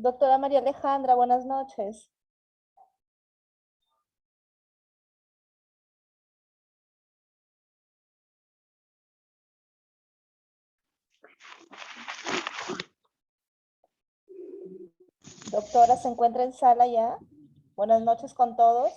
Doctora María Alejandra, buenas noches. Doctora, ¿se encuentra en sala ya? Buenas noches con todos.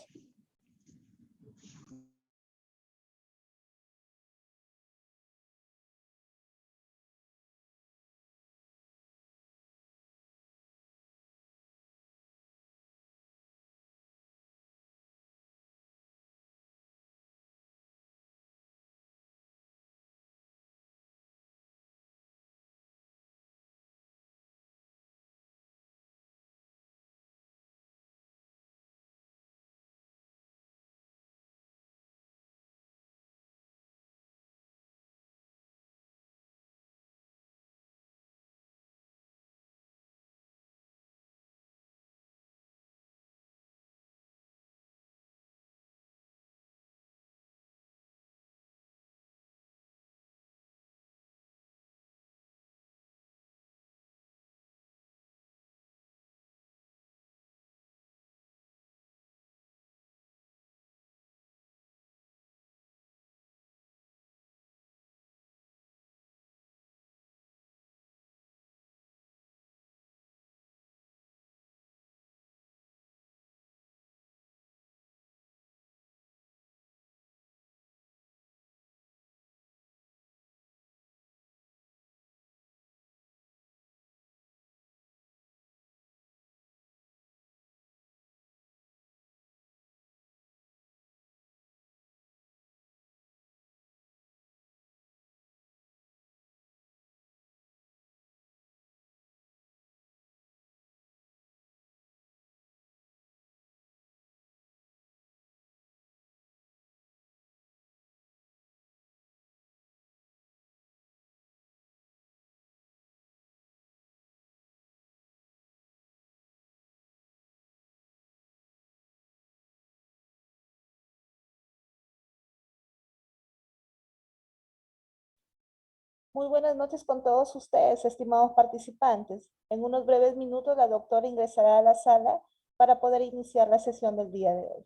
Muy buenas noches con todos ustedes, estimados participantes. En unos breves minutos la doctora ingresará a la sala para poder iniciar la sesión del día de hoy.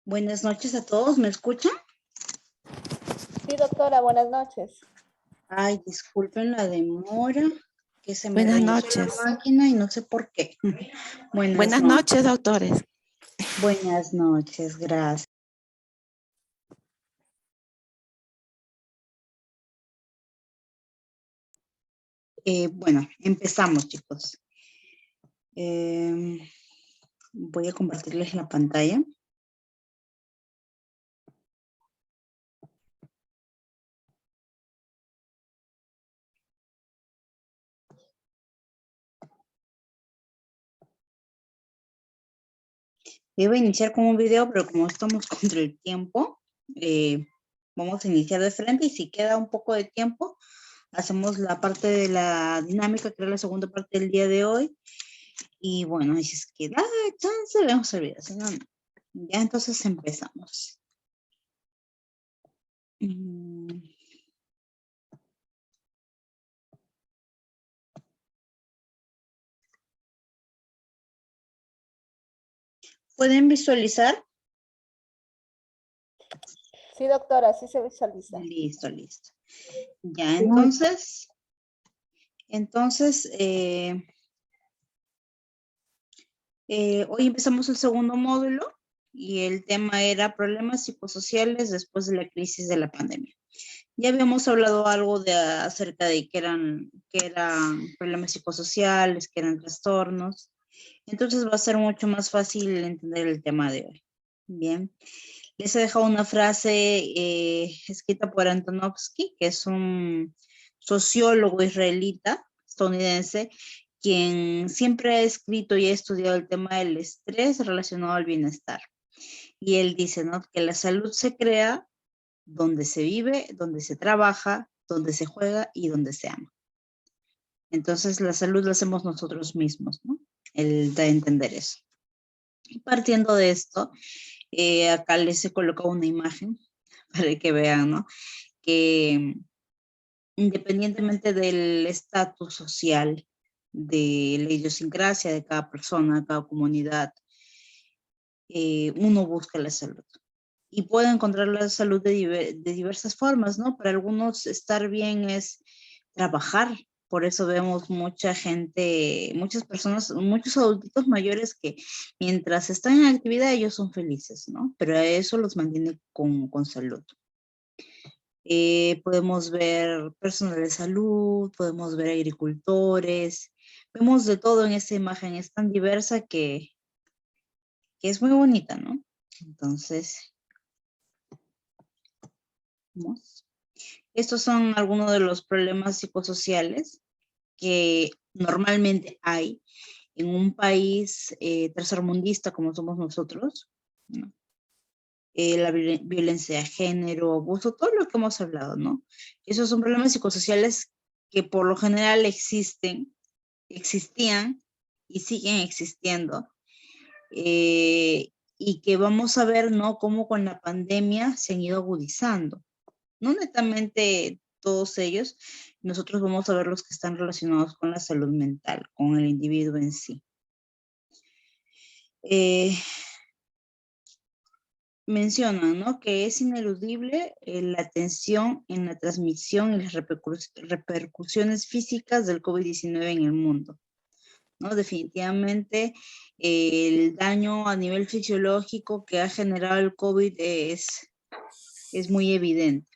Buenas noches a todos, ¿me escuchan? Sí, doctora, buenas noches. Ay, disculpen la demora, que se me Buenas reinició la noches. máquina y no sé por qué. Buenas noches, doctores. Buenas noches, gracias. Bueno, empezamos, chicos. Voy a compartirles la pantalla. Iba a iniciar con un video, pero como estamos contra el tiempo, vamos a iniciar de frente y si queda un poco de tiempo, hacemos la parte de la dinámica, que es la segunda parte del día de hoy. Y bueno, si es que da chance, vemos el video, si no, no. Ya entonces empezamos. ¿Pueden visualizar? Sí, doctora, sí se visualiza. Listo, listo. Ya, entonces, hoy empezamos el segundo módulo y el tema era problemas psicosociales después de la crisis de la pandemia. Ya habíamos hablado algo acerca de que eran problemas psicosociales, que eran trastornos. Entonces va a ser mucho más fácil entender el tema de hoy. Bien. Les he dejado una frase escrita por Antonovsky, que es un sociólogo israelita, estadounidense, quien siempre ha escrito y ha estudiado el tema del estrés relacionado al bienestar. Y él dice, ¿no?, que la salud se crea donde se vive, donde se trabaja, donde se juega y donde se ama. Entonces la salud la hacemos nosotros mismos, ¿no? Él da a entender eso. Y partiendo de esto, acá les he colocado una imagen para que vean, ¿no?, que independientemente del estatus social, de la idiosincrasia de cada persona, de cada comunidad, uno busca la salud. Y puede encontrar la salud de diversas formas, ¿no? Para algunos estar bien es trabajar. Por eso vemos mucha gente, muchas personas, muchos adultos mayores que mientras están en actividad ellos son felices, ¿no? Pero eso los mantiene con salud. Podemos ver personal de salud, podemos ver agricultores, vemos de todo en esta imagen, es tan diversa que es muy bonita, ¿no? Entonces, vamos. Estos son algunos de los problemas psicosociales que normalmente hay en un país tercermundista como somos nosotros, ¿no? La violencia de género, abuso, todo lo que hemos hablado, ¿no? Esos son problemas psicosociales que por lo general existían y siguen existiendo. Y que vamos a ver, ¿no?, cómo con la pandemia se han ido agudizando. No netamente todos ellos, nosotros vamos a ver los que están relacionados con la salud mental, con el individuo en sí. Mencionan, ¿no?, que es ineludible la tensión en la transmisión y las repercusiones físicas del COVID-19 en el mundo, ¿no? Definitivamente el daño a nivel fisiológico que ha generado el COVID es muy evidente.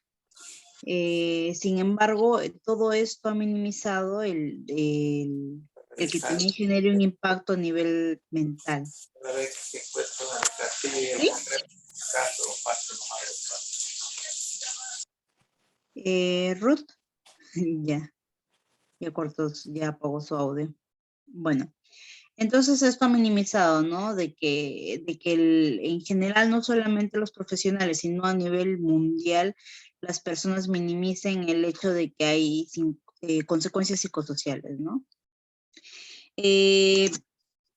Sin embargo, todo esto ha minimizado el que también genere un impacto a nivel mental. ¿Sí? Ruth, ya cortó, ya apagó su audio. Bueno, entonces esto ha minimizado, ¿no?, de que en general no solamente los profesionales, sino a nivel mundial, las personas minimicen el hecho de que hay consecuencias psicosociales, ¿no?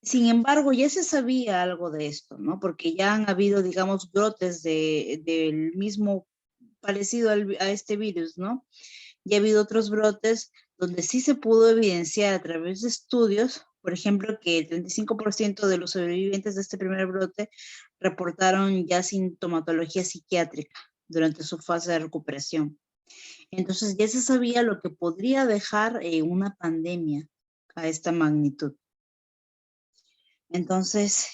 Sin embargo, ya se sabía algo de esto, ¿no? Porque ya han habido, digamos, brotes del mismo parecido a este virus, ¿no? Ya ha habido otros brotes donde sí se pudo evidenciar a través de estudios Por ejemplo, que el 35% de los sobrevivientes de este primer brote reportaron ya sintomatología psiquiátrica durante su fase de recuperación. Entonces ya se sabía lo que podría dejar una pandemia a esta magnitud. Entonces,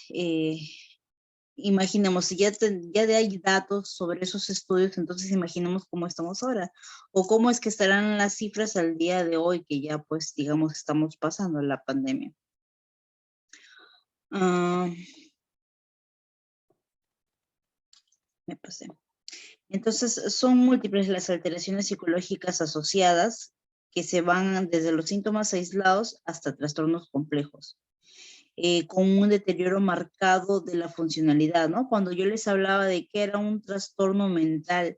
imaginemos, si ya hay datos sobre esos estudios, entonces imaginemos cómo estamos ahora, o cómo es que estarán las cifras al día de hoy, que ya pues, digamos, estamos pasando la pandemia. Me pasé. Entonces, son múltiples las alteraciones psicológicas asociadas que se van desde los síntomas aislados hasta trastornos complejos. Con un deterioro marcado de la funcionalidad, ¿no? Cuando yo les hablaba de que era un trastorno mental,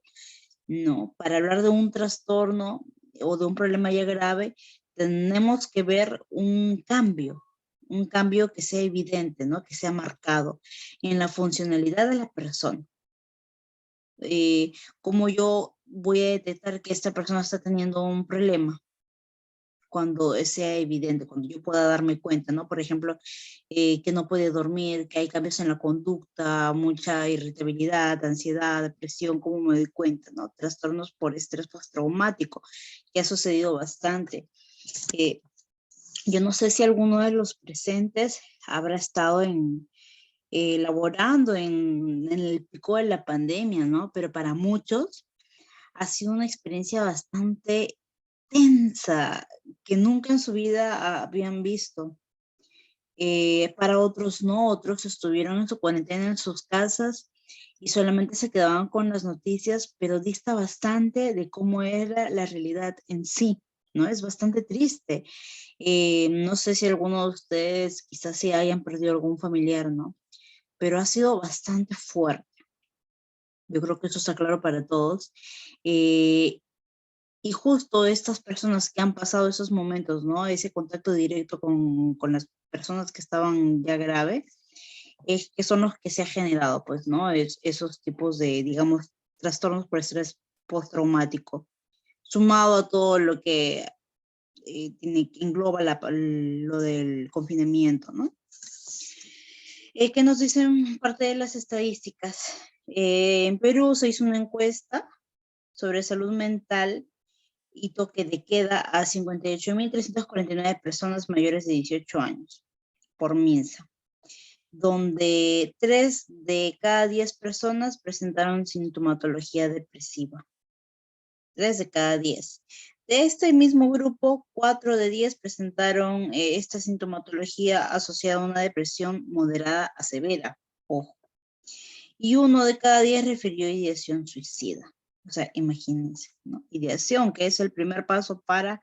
no, para hablar de un trastorno o de un problema ya grave, tenemos que ver un cambio que sea evidente, ¿no? Que sea marcado en la funcionalidad de la persona. ¿Cómo yo voy a detectar que esta persona está teniendo un problema? Cuando sea evidente, cuando yo pueda darme cuenta, ¿no? Por ejemplo, que no puede dormir, que hay cambios en la conducta, mucha irritabilidad, ansiedad, depresión, ¿cómo me doy cuenta, no? Trastornos por estrés postraumático, que ha sucedido bastante. Yo no sé si alguno de los presentes habrá estado laborando en el pico de la pandemia, ¿no? Pero para muchos ha sido una experiencia bastante tensa, que nunca en su vida habían visto. Para otros no, otros estuvieron en su cuarentena en sus casas y solamente se quedaban con las noticias, pero dista bastante de cómo era la realidad en sí, ¿no? Es bastante triste. No sé si alguno de ustedes quizás sí hayan perdido algún familiar, ¿no? Pero ha sido bastante fuerte. Yo creo que eso está claro para todos. Y justo estas personas que han pasado esos momentos, ¿no? Ese contacto directo con las personas que estaban ya graves, que son los que se ha generado, pues, ¿no? Esos tipos de, digamos, trastornos por estrés postraumático, sumado a todo lo que engloba lo del confinamiento, ¿no? ¿Qué nos dicen parte de las estadísticas? En Perú se hizo una encuesta sobre salud mental y toque de queda a 58.349 personas mayores de 18 años por MINSA, donde 3 de cada 10 personas presentaron sintomatología depresiva. 3 de cada 10. De este mismo grupo, 4 de 10 presentaron esta sintomatología asociada a una depresión moderada a severa, ojo. Y 1 de cada 10 refirió ideación suicida. O sea, imagínense, ¿no? Ideación, que es el primer paso para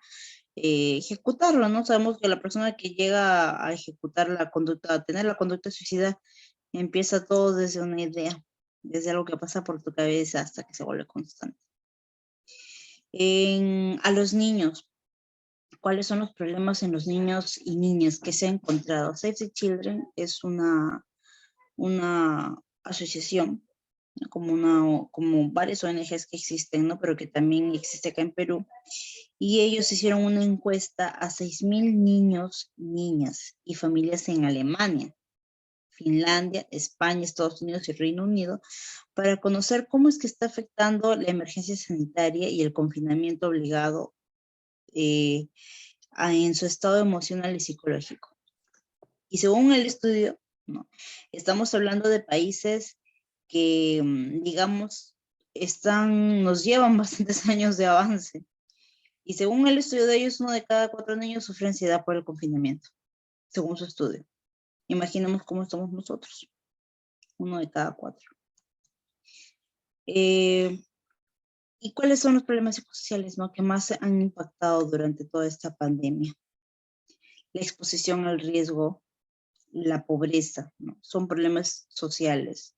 ejecutarlo, ¿no? Sabemos que la persona que llega a ejecutar la conducta, a tener la conducta suicida, empieza todo desde una idea, desde algo que pasa por tu cabeza hasta que se vuelve constante. A los niños, ¿cuáles son los problemas en los niños y niñas que se ha encontrado? Save the Children es una asociación, ¿no? Como varias ONGs que existen, ¿no? Pero que también existe acá en Perú. Y ellos hicieron una encuesta a 6.000 niños, niñas y familias en Alemania, Finlandia, España, Estados Unidos y Reino Unido, para conocer cómo es que está afectando la emergencia sanitaria y el confinamiento obligado en su estado emocional y psicológico. Y según el estudio, ¿no? Estamos hablando de países que, digamos, nos llevan bastantes años de avance. Y según el estudio de ellos, 1 de cada 4 niños sufre ansiedad por el confinamiento, según su estudio. Imaginemos cómo estamos nosotros, 1 de cada 4. ¿Y cuáles son los problemas psicosociales, ¿no? que más han impactado durante toda esta pandemia? La exposición al riesgo, la pobreza, ¿no? Son problemas sociales.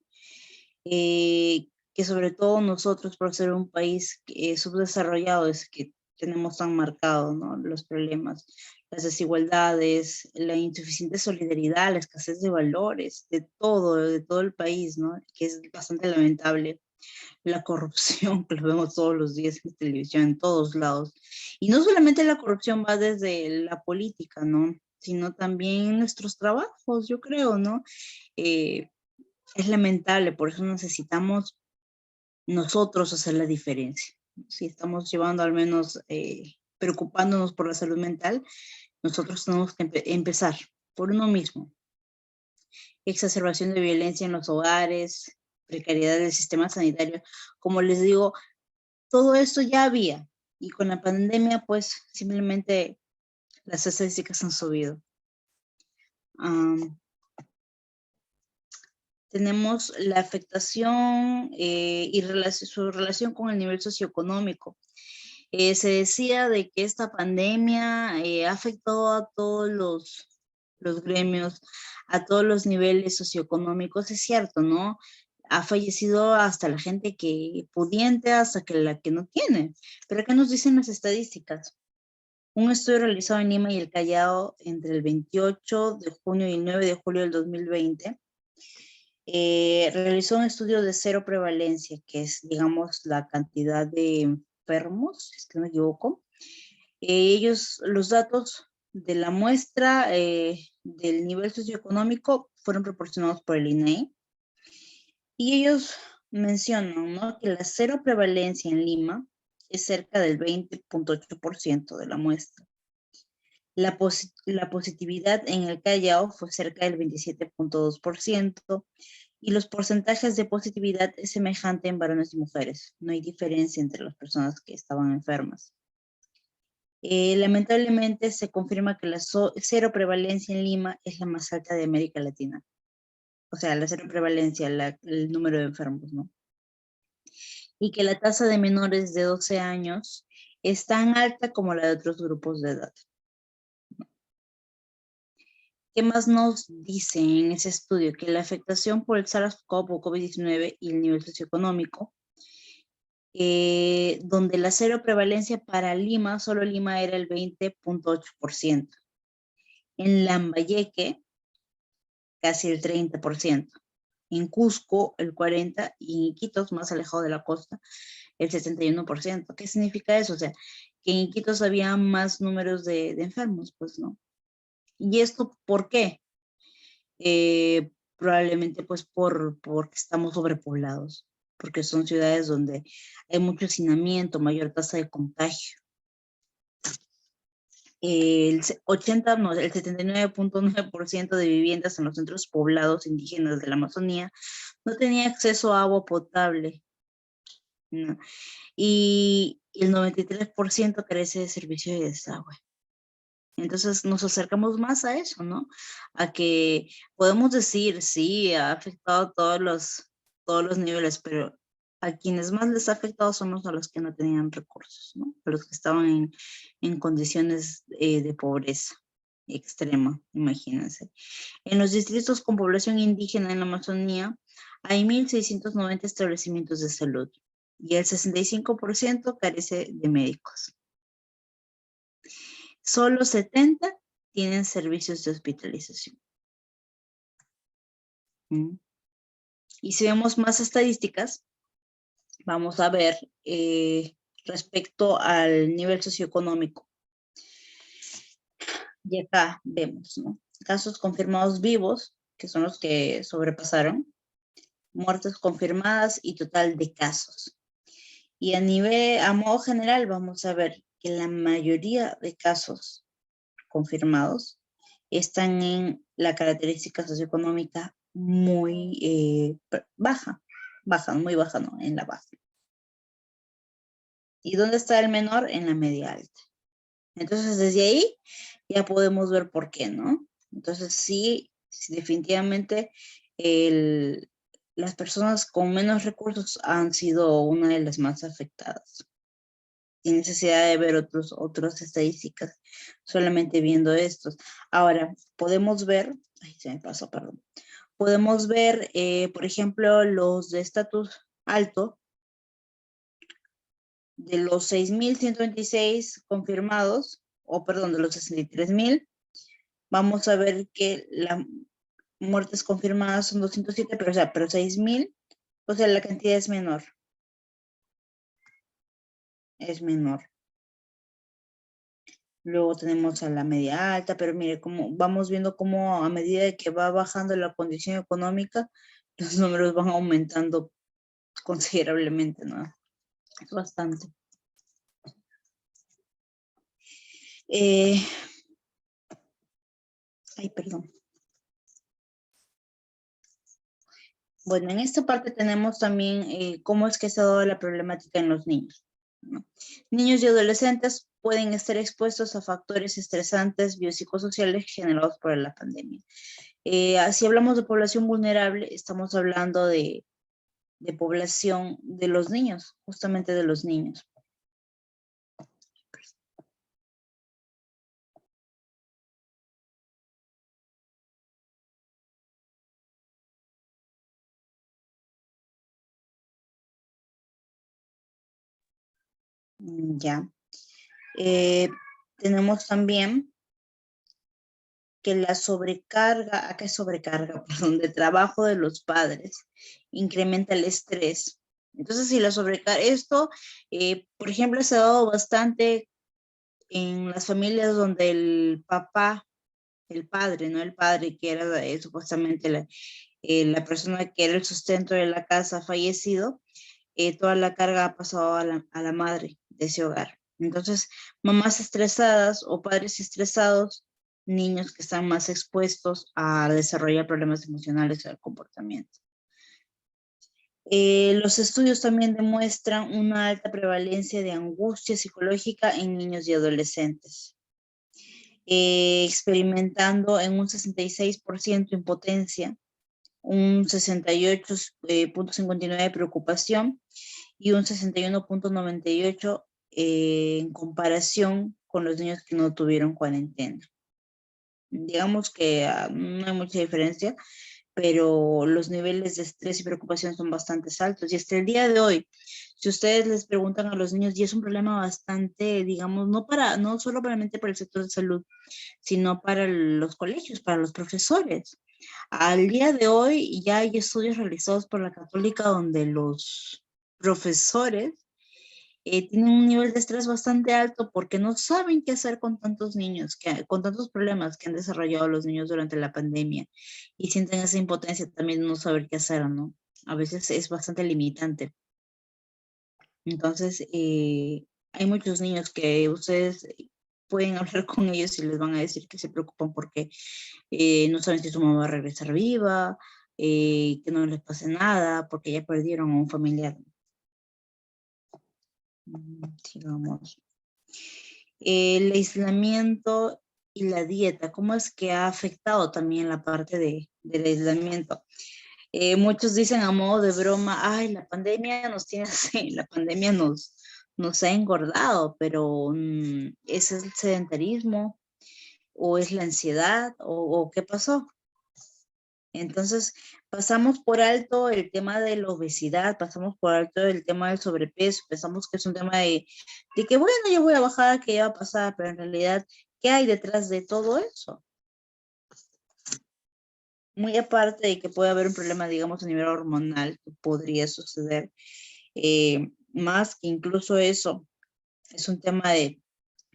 Que sobre todo nosotros, por ser un país subdesarrollado, es que tenemos tan marcados, ¿no? Los problemas, las desigualdades, la insuficiente solidaridad, la escasez de valores, de todo el país, ¿no? Que es bastante lamentable. La corrupción, que lo vemos todos los días en televisión, en todos lados. Y no solamente la corrupción va desde la política, ¿no? sino también en nuestros trabajos, yo creo, ¿no? Es lamentable, por eso necesitamos nosotros hacer la diferencia. Si estamos llevando al menos, preocupándonos por la salud mental, nosotros tenemos que empezar por uno mismo. Exacerbación de violencia en los hogares, precariedad del sistema sanitario. Como les digo, todo esto ya había. Y con la pandemia, pues, simplemente las estadísticas han subido. Tenemos la afectación y su relación con el nivel socioeconómico. Se decía de que esta pandemia ha afectado a todos los gremios, a todos los niveles socioeconómicos. Es cierto, ¿no? Ha fallecido hasta la gente que pudiente, hasta que la que no tiene. Pero ¿qué nos dicen las estadísticas? Un estudio realizado en Lima y el Callao entre el 28 de junio y el 9 de julio del 2020 realizó un estudio de cero prevalencia, que es, digamos, la cantidad de enfermos, si es que no me equivoco. Los datos de la muestra del nivel socioeconómico fueron proporcionados por el INEI. Y ellos mencionan, ¿no?, que la cero prevalencia en Lima es cerca del 20.8% de la muestra. La positividad en el Callao fue cerca del 27.2%, y los porcentajes de positividad es semejante en varones y mujeres. No hay diferencia entre las personas que estaban enfermas. Lamentablemente se confirma que la cero prevalencia en Lima es la más alta de América Latina. O sea, la cero prevalencia, el número de enfermos, ¿no? Y que la tasa de menores de 12 años es tan alta como la de otros grupos de edad. ¿Qué más nos dice en ese estudio? Que la afectación por el SARS-CoV o COVID-19 y el nivel socioeconómico, donde la cero prevalencia para Lima, solo Lima era el 20.8%. En Lambayeque, casi el 30%. En Cusco, el 40%, y en Iquitos, más alejado de la costa, el 71%. ¿Qué significa eso? O sea, que en Iquitos había más números de enfermos, pues, ¿no? ¿Y esto por qué? Probablemente pues porque estamos sobrepoblados, porque son ciudades donde hay mucho hacinamiento, mayor tasa de contagio. El 79.9% de viviendas en los centros poblados indígenas de la Amazonía no tenía acceso a agua potable, ¿no? Y el 93% carece de servicio de desagüe. Entonces nos acercamos más a eso, ¿no? A que podemos decir, sí, ha afectado a todos los niveles, pero a quienes más les ha afectado son a los que no tenían recursos, ¿no? A los que estaban en condiciones de pobreza extrema, imagínense. En los distritos con población indígena en la Amazonía hay 1.690 establecimientos de salud y el 65% carece de médicos. Solo 70 tienen servicios de hospitalización. Y si vemos más estadísticas, vamos a ver respecto al nivel socioeconómico. Y acá vemos, ¿no?, casos confirmados vivos, que son los que sobrepasaron, muertes confirmadas y total de casos. Y a modo general, vamos a ver que la mayoría de casos confirmados están en la característica socioeconómica muy baja, muy baja, ¿no? En la baja. ¿Y dónde está el menor? En la media alta. Entonces, desde ahí ya podemos ver por qué, ¿no? Entonces, sí, definitivamente las personas con menos recursos han sido una de las más afectadas, sin necesidad de ver otras estadísticas, solamente viendo estos. Ahora, podemos ver, ay, se me pasó, perdón. Podemos ver, por ejemplo, los de estatus alto, de los 6.126 confirmados, de los 63.000, vamos a ver que las muertes confirmadas son 207, pero 6.000, o sea, la cantidad es menor. Es menor. Luego tenemos a la media alta, pero mire, como vamos viendo cómo a medida de que va bajando la condición económica, los números van aumentando considerablemente, ¿no? Es bastante. Ay, perdón. Bueno, en esta parte tenemos también cómo es que se ha dado la problemática en los niños, ¿no? Niños y adolescentes pueden estar expuestos a factores estresantes biopsicosociales generados por la pandemia. Si hablamos de población vulnerable, estamos hablando de población de los niños, justamente de los niños. Ya. Tenemos también que la sobrecarga, acá es sobrecarga, perdón, de trabajo de los padres incrementa el estrés. Entonces, si la sobrecarga, esto, por ejemplo, se ha dado bastante en las familias donde el papá, el padre, ¿no? El padre que era supuestamente la persona que era el sustento de la casa ha fallecido, toda la carga ha pasado a la madre de ese hogar. Entonces, mamás estresadas o padres estresados, niños que están más expuestos a desarrollar problemas emocionales o de comportamiento. Los estudios también demuestran una alta prevalencia de angustia psicológica en niños y adolescentes, experimentando en un 66% impotencia, un 68.59% de preocupación y un 61.98% en comparación con los niños que no tuvieron cuarentena. Digamos que no hay mucha diferencia, pero los niveles de estrés y preocupación son bastante altos. Y hasta el día de hoy, si ustedes les preguntan a los niños, y es un problema bastante, digamos, no solamente para el sector de salud, sino para los colegios, para los profesores. Al día de hoy ya hay estudios realizados por la Católica donde los profesores tienen un nivel de estrés bastante alto porque no saben qué hacer con tantos niños, con tantos problemas que han desarrollado los niños durante la pandemia y sienten esa impotencia también de no saber qué hacer, ¿no? A veces es bastante limitante. Entonces, hay muchos niños que ustedes pueden hablar con ellos y les van a decir que se preocupan porque no saben si su mamá va a regresar viva, que no les pase nada, porque ya perdieron a un familiar. Sigamos. El aislamiento y la dieta, ¿cómo es que ha afectado también la parte del aislamiento? Muchos dicen a modo de broma, ay, la pandemia nos tiene así, la pandemia nos ha engordado, pero ¿es el sedentarismo o es la ansiedad o qué pasó? Entonces, pasamos por alto el tema de la obesidad, pasamos por alto el tema del sobrepeso, pensamos que es un tema de que, bueno, yo voy a bajar, que ya va a pasar, pero en realidad, ¿qué hay detrás de todo eso? Muy aparte de que puede haber un problema, digamos, a nivel hormonal, que podría suceder, más que incluso eso, es un tema de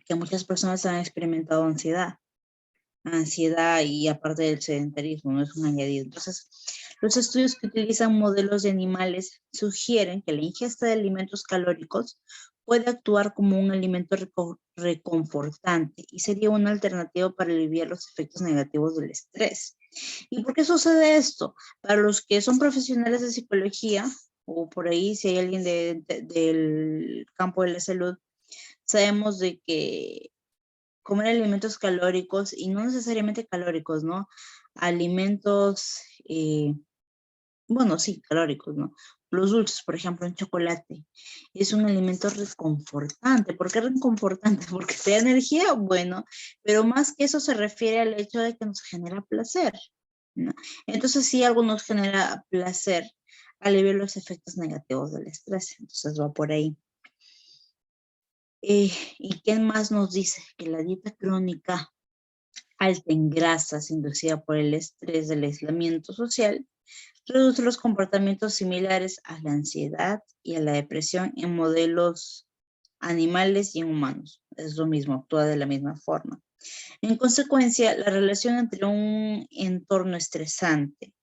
que muchas personas han experimentado ansiedad y aparte del sedentarismo, no es un añadido. Entonces, los estudios que utilizan modelos de animales sugieren que la ingesta de alimentos calóricos puede actuar como un alimento reconfortante y sería una alternativa para aliviar los efectos negativos del estrés. ¿Y por qué sucede esto? Para los que son profesionales de psicología, o por ahí si hay alguien del campo de la salud, sabemos de que comer alimentos calóricos y no necesariamente calóricos, ¿no? Alimentos, bueno, sí, calóricos, ¿no? Los dulces, por ejemplo, un chocolate, es un alimento reconfortante. ¿Por qué reconfortante? Porque te da energía, bueno, pero más que eso se refiere al hecho de que nos genera placer, ¿no? Entonces, si algo nos genera placer, alivia los efectos negativos del estrés, entonces va por ahí. ¿Y qué más nos dice? Que la dieta crónica alta en grasas inducida por el estrés del aislamiento social reduce los comportamientos similares a la ansiedad y a la depresión en modelos animales y en humanos. Es lo mismo, actúa de la misma forma. En consecuencia, la relación entre un entorno estresante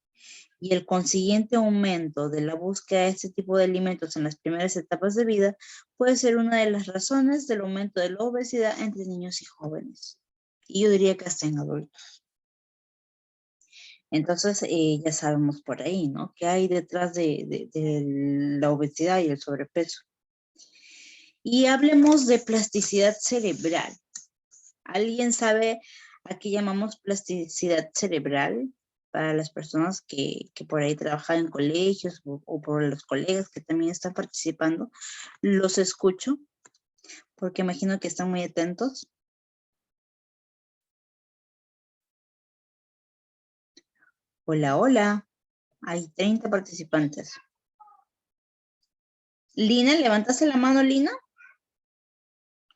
y el consiguiente aumento de la búsqueda de este tipo de alimentos en las primeras etapas de vida puede ser una de las razones del aumento de la obesidad entre niños y jóvenes. Y yo diría que hasta en adultos. Entonces, ya sabemos por ahí, ¿no? ¿Qué hay detrás de la obesidad y el sobrepeso? Y hablemos de plasticidad cerebral. ¿Alguien sabe a qué llamamos plasticidad cerebral? Para las personas que por ahí trabajan en colegios o por los colegas que también están participando, los escucho, porque imagino que están muy atentos. Hola, hola. Hay 30 participantes. Lina, ¿levantaste la mano, Lina?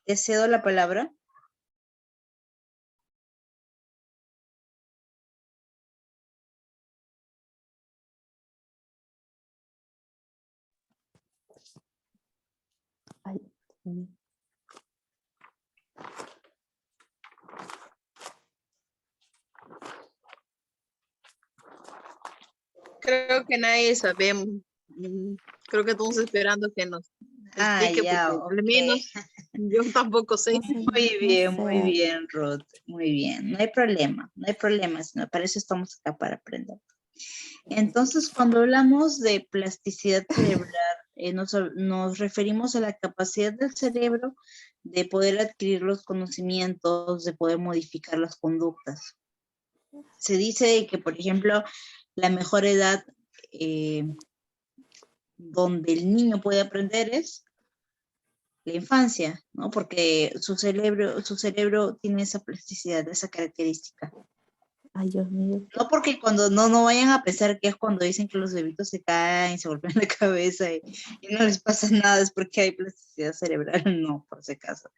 Te cedo la palabra. Ay, Creo que nadie sabemos. Creo que estamos esperando que nos explique, Ya, porque al ok. menos yo tampoco sé. Muy bien, Ruth. Muy bien. No hay problema, sino para eso estamos acá, para aprender. Entonces, cuando hablamos de plasticidad cerebral, nos referimos a la capacidad del cerebro de poder adquirir los conocimientos, de poder modificar las conductas. Se dice que, por ejemplo, la mejor edad donde el niño puede aprender es la infancia, ¿no? Porque su cerebro tiene esa plasticidad, esa característica. ay, Dios mío. No porque cuando no vayan a pensar que es cuando dicen que los bebitos se caen, se golpean la cabeza y no les pasa nada, es porque hay plasticidad cerebral, no, por si acaso.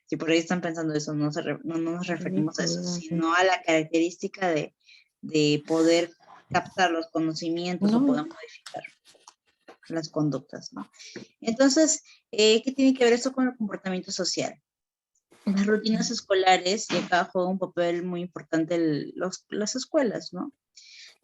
Si por ahí están pensando eso, no nos referimos a eso, sino a la característica de poder captar los conocimientos o poder modificar las conductas, ¿no? Entonces, ¿qué tiene que ver esto con el comportamiento social? Las rutinas escolares, y acá juega un papel muy importante las escuelas, ¿no?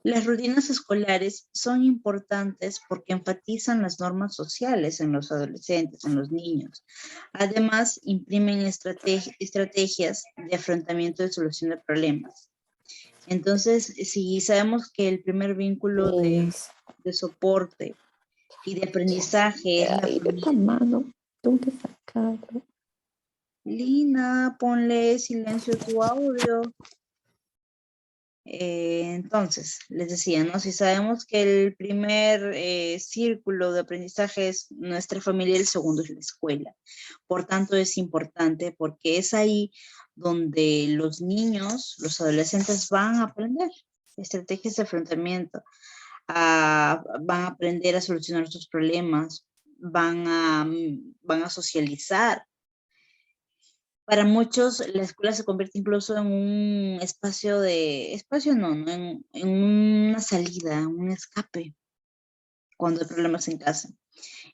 Las rutinas escolares son importantes porque enfatizan las normas sociales en los adolescentes, en los niños. Además, imprimen estrategias de afrontamiento y solución de problemas. Entonces, si sabemos que el primer vínculo de soporte y de aprendizaje es la familia. Mano, tengo que sacarlo. Lina, ponle silencio a tu audio. Entonces, les decía, ¿no? Si sabemos que el primer círculo de aprendizaje es nuestra familia, el segundo es la escuela. Por tanto, es importante porque es ahí donde los niños, los adolescentes van a aprender estrategias de afrontamiento, van a aprender a solucionar sus problemas, van a socializar. Para muchos, la escuela se convierte incluso en un espacio en una salida, un escape, cuando hay problemas en casa.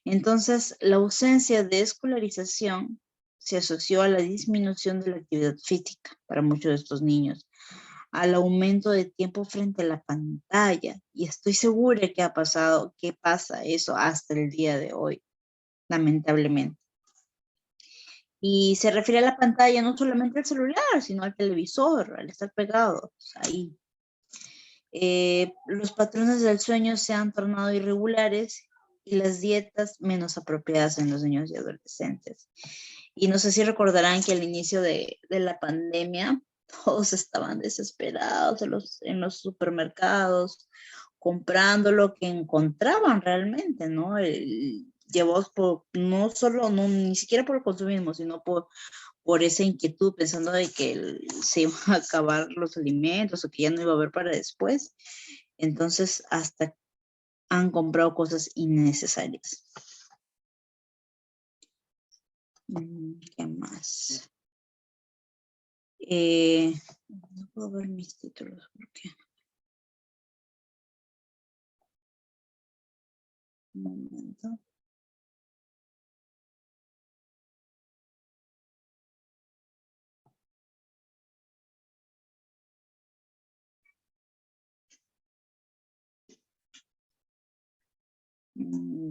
Entonces, la ausencia de escolarización se asoció a la disminución de la actividad física para muchos de estos niños, al aumento de tiempo frente a la pantalla, y estoy segura que pasa eso hasta el día de hoy, lamentablemente. Y se refiere a la pantalla no solamente al celular, sino al televisor, al estar pegados ahí. Los patrones del sueño se han tornado irregulares y las dietas menos apropiadas en los niños y adolescentes. Y no sé si recordarán que al inicio de la pandemia todos estaban desesperados en los supermercados, comprando lo que encontraban realmente, ¿no? Llevados no solo, ni siquiera por el consumismo, sino por esa inquietud, pensando de que se iban a acabar los alimentos o que ya no iba a haber para después. Entonces, hasta han comprado cosas innecesarias. ¿Qué más? No puedo ver mis títulos porque... Un momento.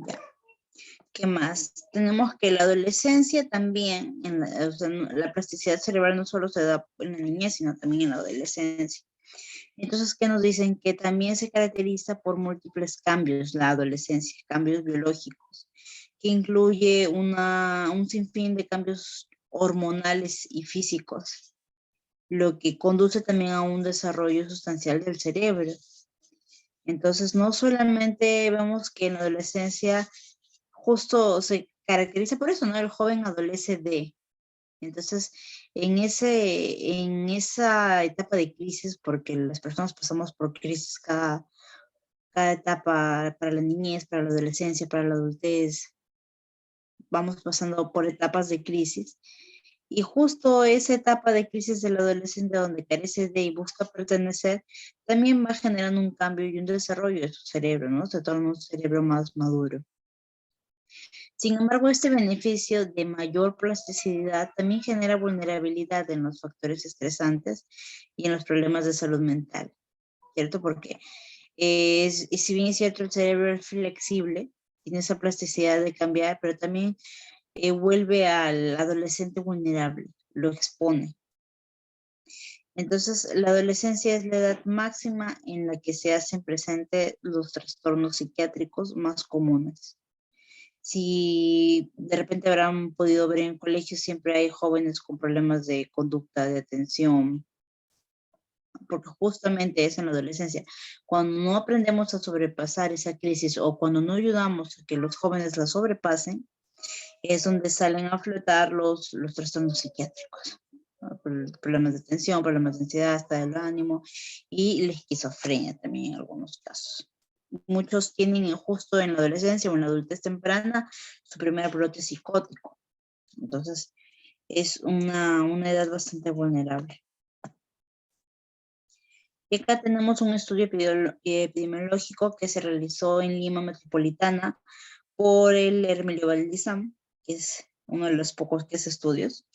Ya. ¿Qué más? Tenemos que la adolescencia también, o sea, la plasticidad cerebral no solo se da en la niñez, sino también en la adolescencia. Entonces, ¿qué nos dicen? Que también se caracteriza por múltiples cambios la adolescencia, cambios biológicos, que incluye un sinfín de cambios hormonales y físicos, lo que conduce también a un desarrollo sustancial del cerebro. Entonces, no solamente vemos que en la adolescencia justo se caracteriza por eso, ¿no? El joven adolece de. Entonces, en esa etapa de crisis, porque las personas pasamos por crisis cada etapa, para la niñez, para la adolescencia, para la adultez, vamos pasando por etapas de crisis. Y justo esa etapa de crisis del adolescente donde carece de y busca pertenecer, también va generando un cambio y un desarrollo de su cerebro, ¿no? Se torna un cerebro más maduro. Sin embargo, este beneficio de mayor plasticidad también genera vulnerabilidad en los factores estresantes y en los problemas de salud mental, ¿cierto? Porque si bien es cierto, el cerebro es flexible, tiene esa plasticidad de cambiar, pero también vuelve al adolescente vulnerable, lo expone. Entonces, la adolescencia es la edad máxima en la que se hacen presentes los trastornos psiquiátricos más comunes. Si de repente habrán podido ver en colegios, siempre hay jóvenes con problemas de conducta, de atención, porque justamente es en la adolescencia. Cuando no aprendemos a sobrepasar esa crisis o cuando no ayudamos a que los jóvenes la sobrepasen, es donde salen a flotar los trastornos psiquiátricos, ¿no? Problemas de atención, problemas de ansiedad, estado del ánimo y la esquizofrenia también en algunos casos. Muchos tienen justo en la adolescencia o en la adultez temprana su primer brote psicótico. Entonces, es una edad bastante vulnerable. Y acá tenemos un estudio epidemiológico que se realizó en Lima Metropolitana por el Hermelio Valdizán, que es uno de los pocos que hace estudios,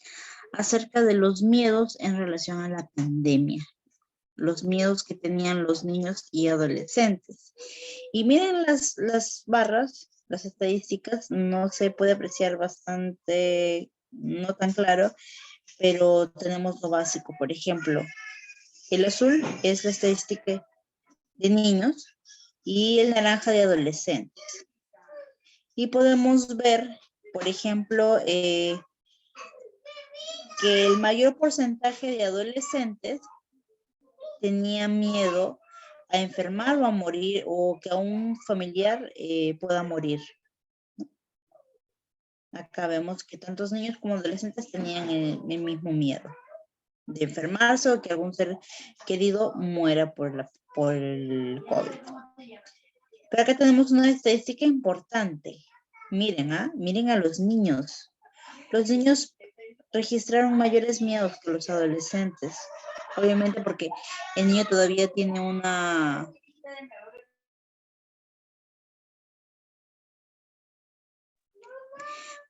acerca de los miedos en relación a la pandemia. Los miedos que tenían los niños y adolescentes. Y miren las barras, las estadísticas, no se puede apreciar bastante, no tan claro, pero tenemos lo básico. Por ejemplo, el azul es la estadística de niños y el naranja de adolescentes. Y podemos ver, por ejemplo, que el mayor porcentaje de adolescentes tenía miedo a enfermar o a morir o que a un familiar pueda morir. Acá vemos que tantos niños como adolescentes tenían el mismo miedo de enfermarse o que algún ser querido muera por el COVID. Pero acá tenemos una estadística importante. Miren, miren a los niños. Los niños registraron mayores miedos que los adolescentes. Obviamente porque el niño todavía tiene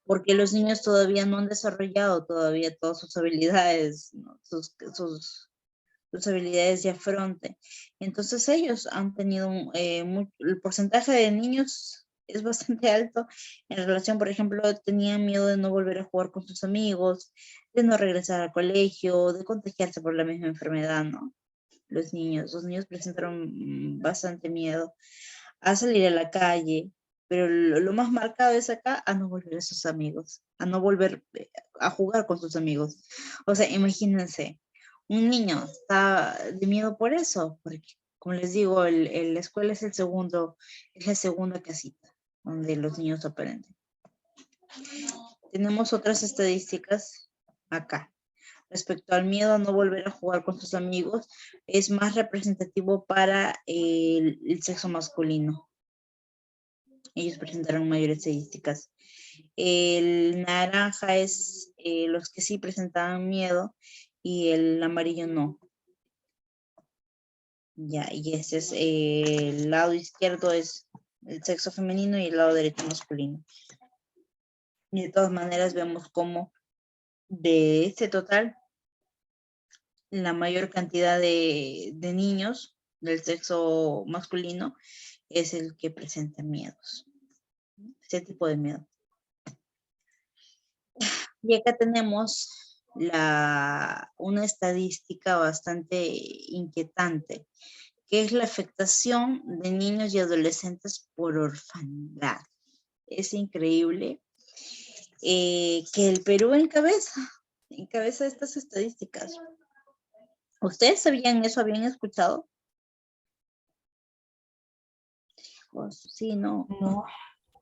porque los niños todavía no han desarrollado todavía todas sus habilidades, ¿no? sus habilidades de afronte. Entonces ellos han tenido, el porcentaje de niños es bastante alto en relación, por ejemplo, tenían miedo de no volver a jugar con sus amigos, de no regresar al colegio, de contagiarse por la misma enfermedad, ¿no? Los niños presentaron bastante miedo a salir a la calle, pero lo más marcado es acá a no volver a sus amigos, a no volver a jugar con sus amigos. O sea, imagínense, un niño está de miedo por eso, porque como les digo, la escuela es la segunda casita donde los niños aprenden. Tenemos otras estadísticas acá. Respecto al miedo a no volver a jugar con sus amigos, es más representativo para el sexo masculino. Ellos presentaron mayores estadísticas. El naranja es los que sí presentaban miedo y el amarillo no. Ya, y ese es el lado izquierdo es el sexo femenino y el lado derecho masculino. Y de todas maneras vemos cómo de este total la mayor cantidad de niños del sexo masculino es el que presenta miedos. ese tipo de miedo. Y acá tenemos una estadística bastante inquietante, que es la afectación de niños y adolescentes por orfandad. Es increíble que el Perú encabeza estas estadísticas. ¿Ustedes sabían eso? ¿Habían escuchado? Pues, sí, no.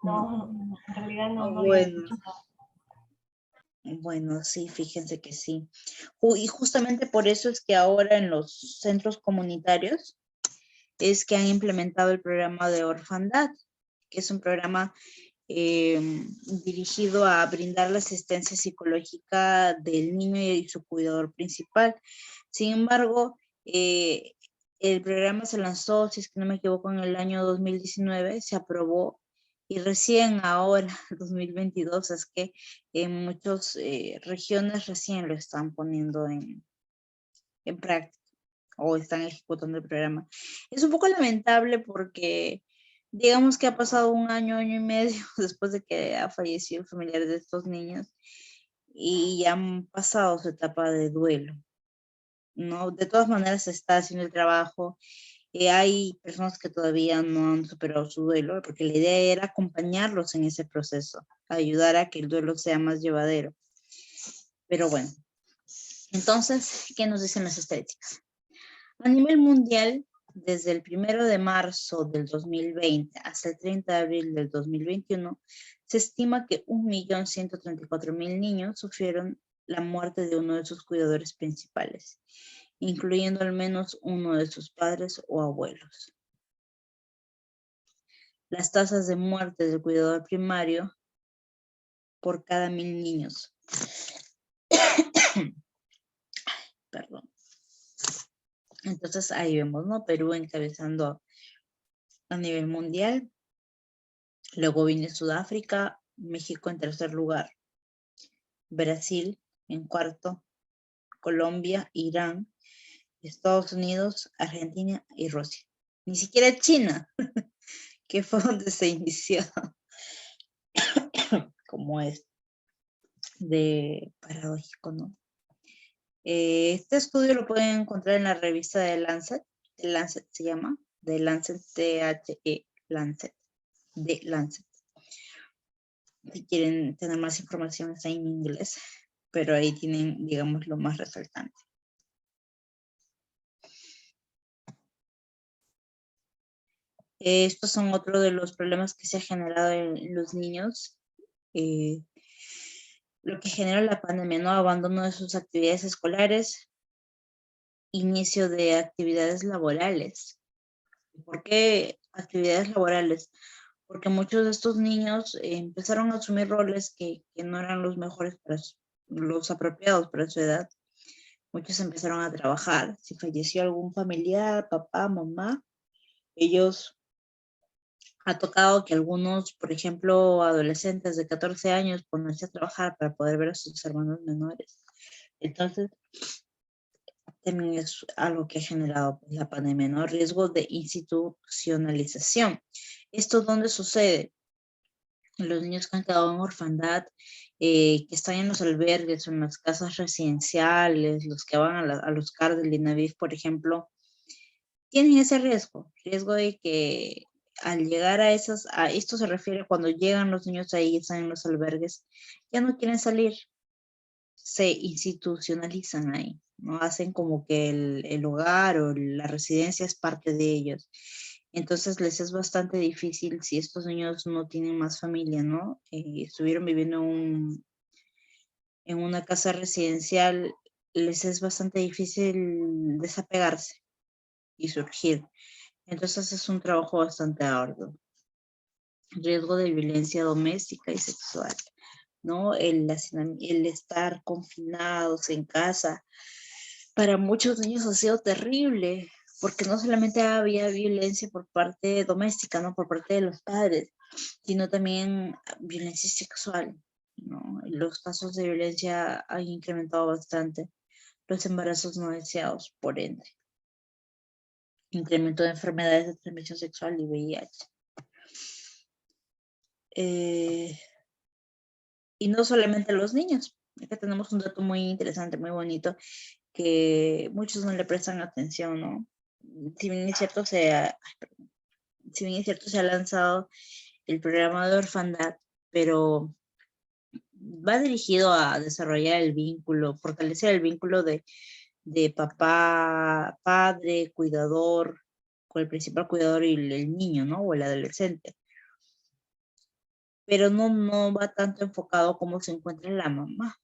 No, en realidad no había Bueno. escuchado. Bueno, sí, fíjense que sí. Y justamente por eso es que ahora en los centros comunitarios es que han implementado el programa de orfandad, que es un programa dirigido a brindar la asistencia psicológica del niño y su cuidador principal. Sin embargo, el programa se lanzó, si es que no me equivoco, en el año 2019, se aprobó y recién ahora, 2022, es que en muchas regiones recién lo están poniendo en práctica o están ejecutando el programa. Es un poco lamentable porque digamos que ha pasado un año y medio después de que ha fallecido el familiar de estos niños y ya han pasado su etapa de duelo, ¿no? De todas maneras se está haciendo el trabajo. Hay personas que todavía no han superado su duelo, porque la idea era acompañarlos en ese proceso, ayudar a que el duelo sea más llevadero. Pero bueno, entonces, ¿qué nos dicen las estadísticas? A nivel mundial, desde el 1 de marzo del 2020 hasta el 30 de abril del 2021, se estima que 1.134.000 niños sufrieron la muerte de uno de sus cuidadores principales, incluyendo al menos uno de sus padres o abuelos. Las tasas de muerte del cuidador primario por cada 1.000 niños. Perdón. Entonces ahí vemos, ¿no? Perú encabezando a nivel mundial. Luego viene Sudáfrica, México en tercer lugar, Brasil en cuarto, Colombia, Irán, Estados Unidos, Argentina y Rusia. Ni siquiera China, que fue donde se inició, como es de paradójico, ¿no? Este estudio lo pueden encontrar en la revista de Lancet se llama, de Lancet, T-H-E, Lancet, de Lancet. Si quieren tener más información está en inglés, pero ahí tienen, digamos, lo más resaltante. Estos son otros de los problemas que se ha generado en los niños. Lo que genera la pandemia, ¿no? Abandono de sus actividades escolares, inicio de actividades laborales. ¿Por qué actividades laborales? Porque muchos de estos niños empezaron a asumir roles que no eran los mejores, los apropiados para su edad. Muchos empezaron a trabajar. Si falleció algún familiar, papá, mamá, ellos ha tocado que algunos, por ejemplo, adolescentes de 14 años ponerse a trabajar para poder ver a sus hermanos menores. Entonces, también es algo que ha generado pues, la pandemia, ¿no? Riesgo de institucionalización. ¿Esto dónde sucede? Los niños que han quedado en orfandad, que están en los albergues o en las casas residenciales, los que van a los CAR del INAVIF, por ejemplo, tienen ese riesgo de que al llegar a esto se refiere cuando llegan los niños ahí, están en los albergues, ya no quieren salir, se institucionalizan ahí, ¿no? Hacen como que el hogar o la residencia es parte de ellos. Entonces les es bastante difícil si estos niños no tienen más familia, ¿no? Estuvieron viviendo en una casa residencial, les es bastante difícil desapegarse y surgir. Entonces es un trabajo bastante arduo. Riesgo de violencia doméstica y sexual, ¿no? El estar confinados en casa, para muchos niños ha sido terrible, porque no solamente había violencia por parte doméstica, ¿no? Por parte de los padres, sino también violencia sexual, ¿no? Los casos de violencia han incrementado bastante, los embarazos no deseados, por ende. Incremento de enfermedades de transmisión sexual y VIH. y no solamente los niños. Acá tenemos un dato muy interesante, muy bonito, que muchos no le prestan atención, ¿no? Si bien es cierto, si bien es cierto, se ha lanzado el programa de orfandad, pero va dirigido a desarrollar el vínculo, fortalecer el vínculo de papá, padre, cuidador, con el principal cuidador y el niño, ¿no? O el adolescente. Pero no va tanto enfocado cómo se encuentra la mamá.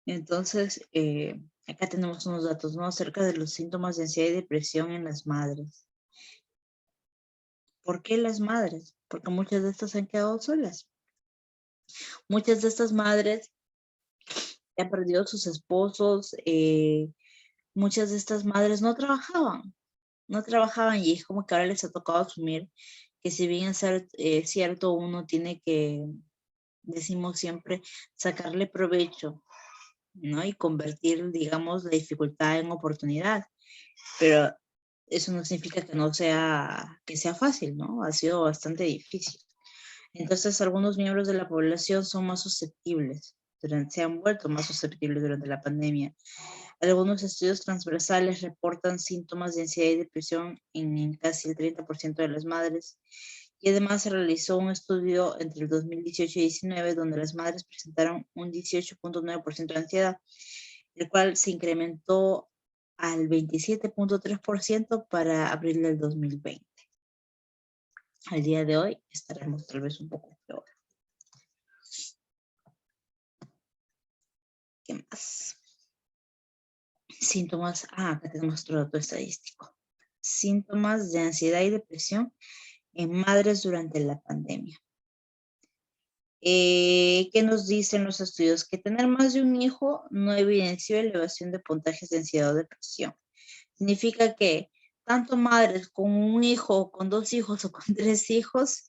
Entonces, acá tenemos unos datos, ¿no? Acerca de los síntomas de ansiedad y depresión en las madres. ¿Por qué las madres? Porque muchas de estas se han quedado solas. Muchas de estas madres han perdido a sus esposos. Muchas de estas madres no trabajaban y es como que ahora les ha tocado asumir que si bien es cierto, uno tiene que, decimos siempre, sacarle provecho, ¿no? Y convertir, digamos, la dificultad en oportunidad. Pero eso no significa que sea fácil, ¿no? Ha sido bastante difícil. Entonces, algunos miembros de la población son más susceptibles, se han vuelto más susceptibles durante la pandemia. Algunos estudios transversales reportan síntomas de ansiedad y depresión en casi el 30% de las madres. Y además se realizó un estudio entre el 2018 y 2019 donde las madres presentaron un 18.9% de ansiedad, el cual se incrementó al 27.3% para abril del 2020. Al día de hoy estaremos tal vez un poco peor. ¿Qué más? Síntomas, acá tenemos otro dato estadístico. Síntomas de ansiedad y depresión en madres durante la pandemia. ¿Qué nos dicen los estudios? Que tener más de un hijo no evidenció elevación de puntajes de ansiedad o depresión. Significa que tanto madres con un hijo, con 2 hijos o con 3 hijos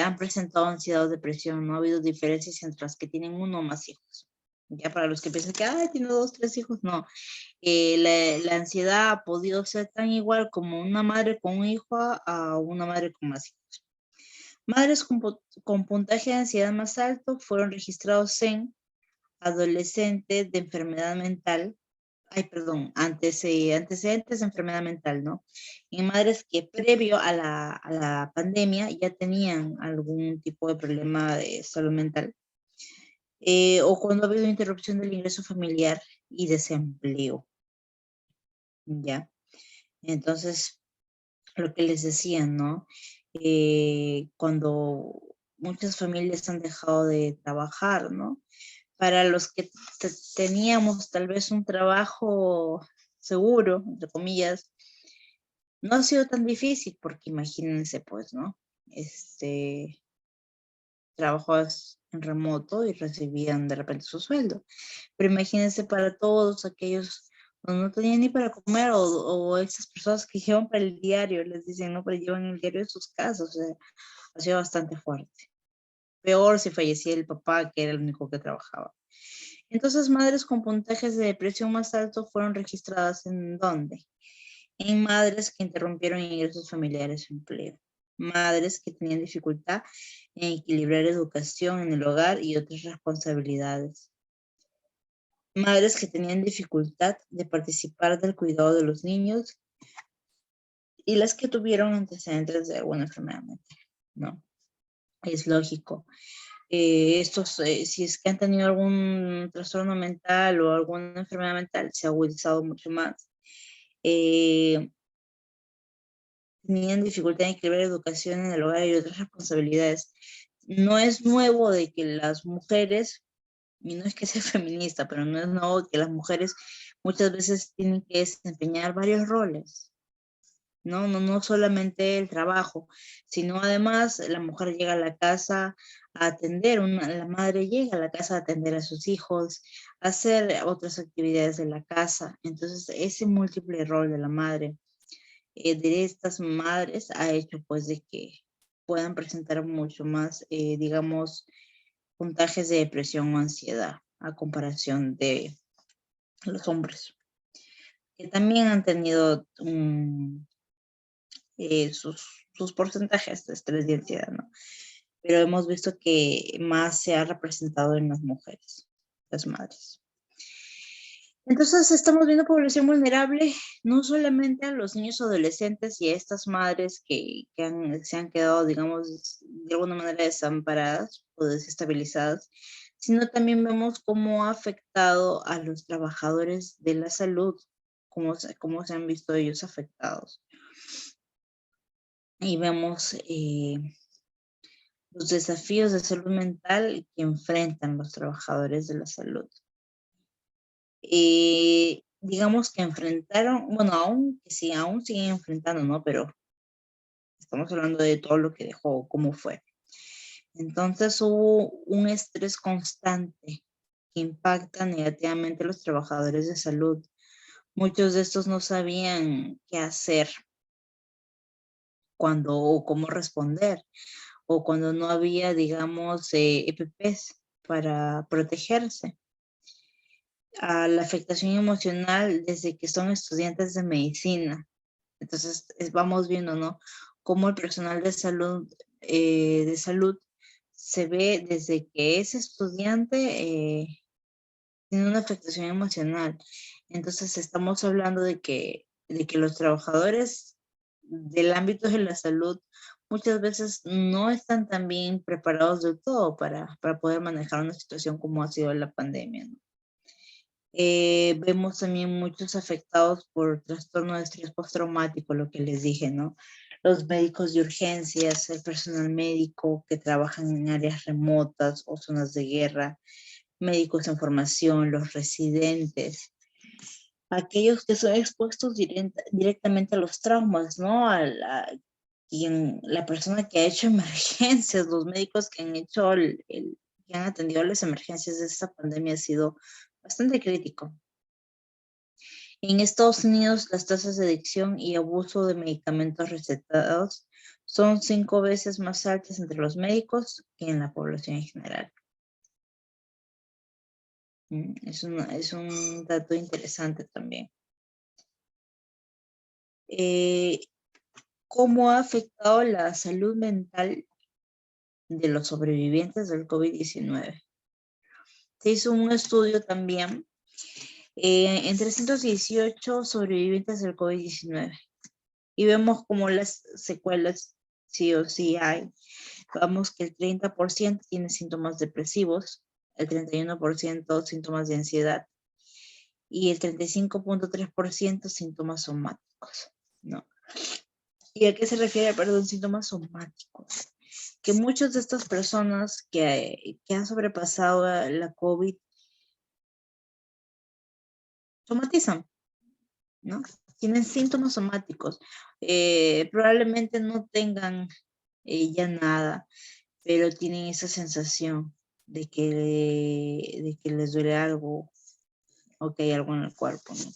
han presentado ansiedad o depresión. No ha habido diferencias entre las que tienen 1 o más hijos. Ya para los que piensan que tiene 2, 3 hijos, no. La ansiedad ha podido ser tan igual como una madre con un hijo a una madre con más hijos. Madres con puntaje de ansiedad más alto fueron registrados en adolescentes de enfermedad mental, antecedentes de enfermedad mental, ¿no? En madres que previo a la pandemia ya tenían algún tipo de problema de salud mental, o cuando ha habido interrupción del ingreso familiar y desempleo, ¿ya? Entonces, lo que les decía, ¿no? Cuando muchas familias han dejado de trabajar, ¿no? Para los que teníamos tal vez un trabajo seguro, entre comillas, no ha sido tan difícil porque imagínense, pues, ¿no? Trabajabas en remoto y recibían de repente su sueldo. Pero imagínense para todos aquellos que no tenían ni para comer o esas personas que llevan para el diario, les dicen, no, pero llevan el diario de sus casas, o sea, ha sido bastante fuerte. Peor si fallecía el papá, que era el único que trabajaba. Entonces, madres con puntajes de depresión más altos fueron registradas ¿en dónde? En madres que interrumpieron ingresos familiares o empleo. Madres que tenían dificultad en equilibrar educación en el hogar y otras responsabilidades. Madres que tenían dificultad de participar del cuidado de los niños y las que tuvieron antecedentes de alguna enfermedad mental, ¿no? Es lógico. Si es que han tenido algún trastorno mental o alguna enfermedad mental, se ha agudizado mucho más. Tenían dificultad en equilibrar educación en el hogar y otras responsabilidades. No es nuevo de que las mujeres, y no es que sea feminista, pero no es nuevo que las mujeres muchas veces tienen que desempeñar varios roles. No solamente el trabajo, sino además la mujer llega a la casa a atender, la madre llega a la casa a atender a sus hijos, a hacer otras actividades de la casa. Entonces, ese múltiple rol de la madre, de estas madres, ha hecho pues de que puedan presentar mucho más, digamos, puntajes de depresión o ansiedad a comparación de los hombres, que también han tenido sus porcentajes de estrés y ansiedad, ¿no? pero hemos visto que más se ha representado en las mujeres, las madres. Entonces estamos viendo población vulnerable, no solamente a los niños adolescentes y a estas madres que se han quedado, digamos, de alguna manera desamparadas o desestabilizadas, sino también vemos cómo ha afectado a los trabajadores de la salud, cómo se han visto ellos afectados. Y vemos los desafíos de salud mental que enfrentan los trabajadores de la salud. Digamos que enfrentaron, bueno, aún siguen enfrentando, ¿no? Pero estamos hablando de todo lo que dejó, cómo fue. Entonces hubo un estrés constante que impacta negativamente a los trabajadores de salud. Muchos de estos no sabían qué hacer o cómo responder, o cuando no había, digamos, EPPs para protegerse. A la afectación emocional desde que son estudiantes de medicina. Entonces vamos viendo, ¿no? Cómo el personal de salud se ve desde que es estudiante, tiene una afectación emocional. Entonces estamos hablando de que los trabajadores del ámbito de la salud muchas veces no están tan bien preparados del todo para poder manejar una situación como ha sido la pandemia, ¿no? Vemos también muchos afectados por trastorno de estrés postraumático, lo que les dije, ¿no? Los médicos de urgencias, el personal médico que trabajan en áreas remotas o zonas de guerra, médicos en formación, los residentes, aquellos que son expuestos directamente a los traumas, ¿no? La persona que ha hecho emergencias, los médicos que han hecho que han atendido las emergencias de esta pandemia ha sido bastante crítico. En Estados Unidos, las tasas de adicción y abuso de medicamentos recetados son 5 veces más altas entre los médicos que en la población en general. Es un dato interesante también. ¿Cómo ha afectado la salud mental de los sobrevivientes del COVID-19? Se hizo un estudio también en 318 sobrevivientes del COVID-19 y vemos como las secuelas sí o sí hay. Vemos que el 30% tiene síntomas depresivos, el 31% síntomas de ansiedad y el 35.3% síntomas somáticos, ¿no? ¿Y a qué se refiere, perdón, síntomas somáticos? Que muchas de estas personas que han sobrepasado la COVID somatizan, ¿no? Tienen síntomas somáticos. Probablemente no tengan ya nada, pero tienen esa sensación de que les duele algo o que hay algo en el cuerpo, ¿no?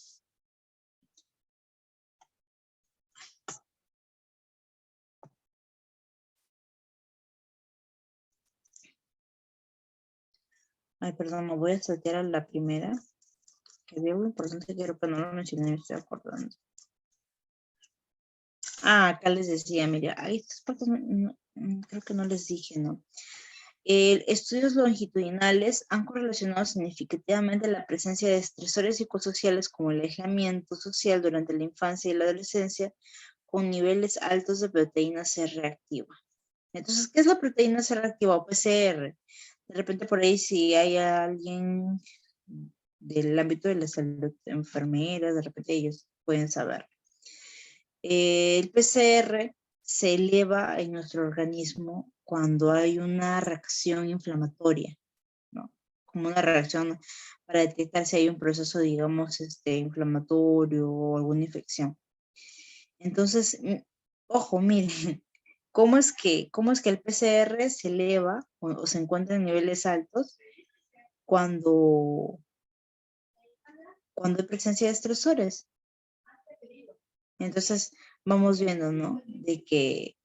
Ay, perdón, me voy a saltear a la primera, que había algo importante, creo que no lo mencioné, me estoy acordando. Acá les decía, mira, estas partes creo que no les dije, ¿no? Estudios longitudinales han correlacionado significativamente la presencia de estresores psicosociales como el aislamiento social durante la infancia y la adolescencia con niveles altos de proteína C reactiva. Entonces, ¿qué es la proteína C reactiva o PCR? De repente por ahí si hay alguien del ámbito de la salud, enfermeras, de repente ellos pueden saber. El PCR se eleva en nuestro organismo cuando hay una reacción inflamatoria, ¿no? Como una reacción para detectar si hay un proceso, digamos, inflamatorio o alguna infección. Entonces, ojo, miren, ¿cómo es que el PCR se eleva o se encuentra en niveles altos cuando hay presencia de estresores? Entonces, vamos viendo, ¿no? De que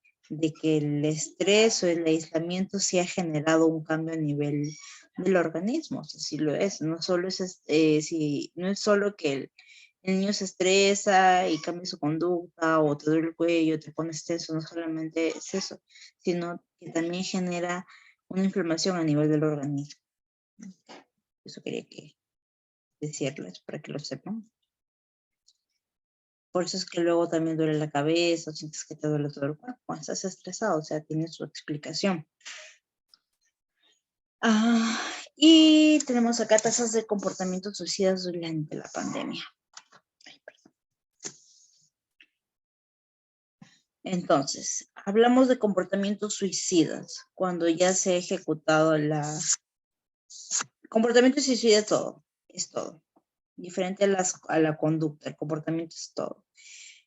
el estrés o el aislamiento sí ha generado un cambio a nivel del organismo, o sea, sí lo es. No solo no es solo que el niño se estresa y cambia su conducta o te duele el cuello, te pones tenso, no solamente es eso, sino que también genera una inflamación a nivel del organismo. Eso quería decirles para que lo sepan. Por eso es que luego también duele la cabeza, o sientes que te duele todo el cuerpo cuando estás estresado, o sea, tiene su explicación. Y tenemos acá tasas de comportamientos suicidas durante la pandemia. Ay, perdón. Entonces, hablamos de comportamientos suicidas cuando ya se ha ejecutado comportamiento suicida es todo. Diferente a la conducta, el comportamiento es todo.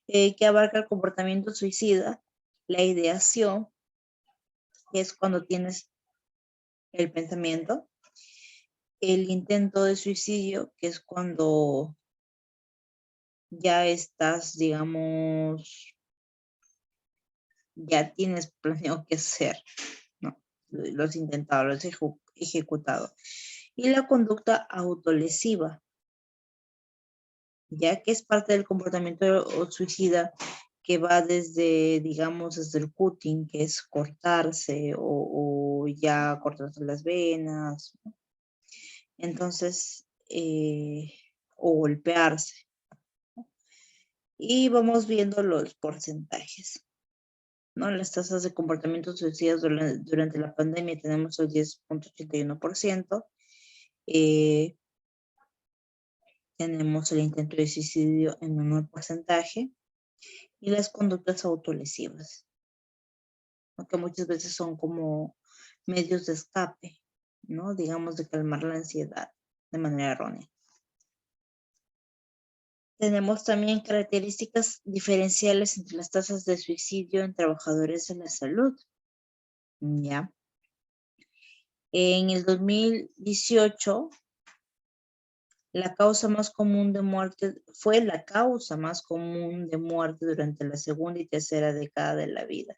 Que abarca el comportamiento suicida, la ideación, que es cuando tienes el pensamiento, el intento de suicidio, que es cuando ya estás, digamos, ya tienes planeado qué hacer, ¿no? Lo has intentado, lo has ejecutado. Y la conducta autolesiva, ya que es parte del comportamiento suicida, que va desde, digamos, desde el cutting, que es cortarse o ya cortarse las venas, ¿no? Entonces, o golpearse. Y vamos viendo los porcentajes, ¿no? Las tasas de comportamientos suicidas durante la pandemia tenemos el 10.81%. Tenemos el intento de suicidio en menor porcentaje. Y las conductas autolesivas, que muchas veces son como medios de escape, ¿no? Digamos, de calmar la ansiedad de manera errónea. Tenemos también características diferenciales entre las tasas de suicidio en trabajadores de la salud. ¿Ya? En el 2018, la causa más común de muerte fue la causa más común de muerte durante la segunda y tercera década de la vida,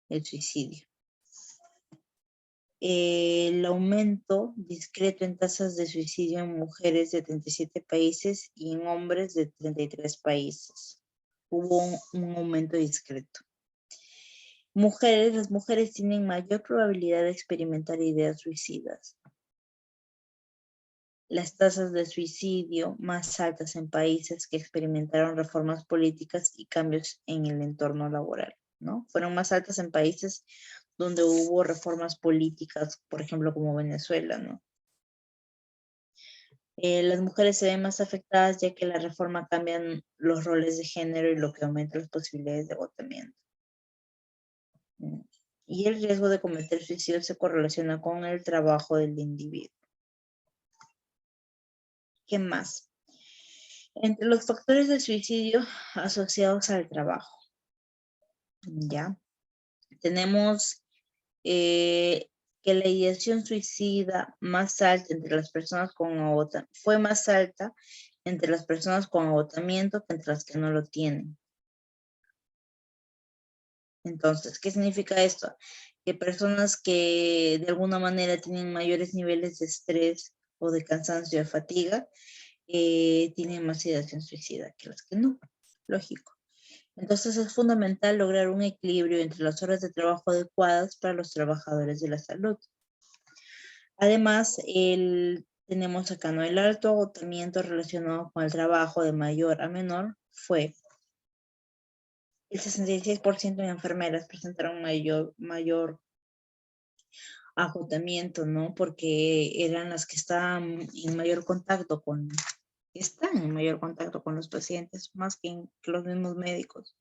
el suicidio. El aumento discreto en tasas de suicidio en mujeres de 37 países y en hombres de 33 países. Hubo un aumento discreto. Las mujeres tienen mayor probabilidad de experimentar ideas suicidas. Las tasas de suicidio más altas en países que experimentaron reformas políticas y cambios en el entorno laboral, ¿no? Fueron más altas en países donde hubo reformas políticas, por ejemplo, como Venezuela, ¿no? Las mujeres se ven más afectadas ya que la reforma cambian los roles de género y lo que aumenta las posibilidades de agotamiento. Y el riesgo de cometer suicidio se correlaciona con el trabajo del individuo. ¿Qué más? Entre los factores de suicidio asociados al trabajo, ¿ya? Tenemos que la ideación suicida más alta entre las personas con agotamiento fue más alta entre las personas con agotamiento que entre las que no lo tienen. Entonces, ¿qué significa esto? Que personas que de alguna manera tienen mayores niveles de estrés o de cansancio, de fatiga, tienen más ideación suicida que las que no. Lógico. Entonces es fundamental lograr un equilibrio entre las horas de trabajo adecuadas para los trabajadores de la salud. Además, tenemos acá, ¿no? El alto agotamiento relacionado con el trabajo de mayor a menor fue el 66% de enfermeras presentaron mayor agotamiento, ¿no? Porque eran las que estaban en mayor contacto están en mayor contacto con los pacientes, más que los mismos médicos.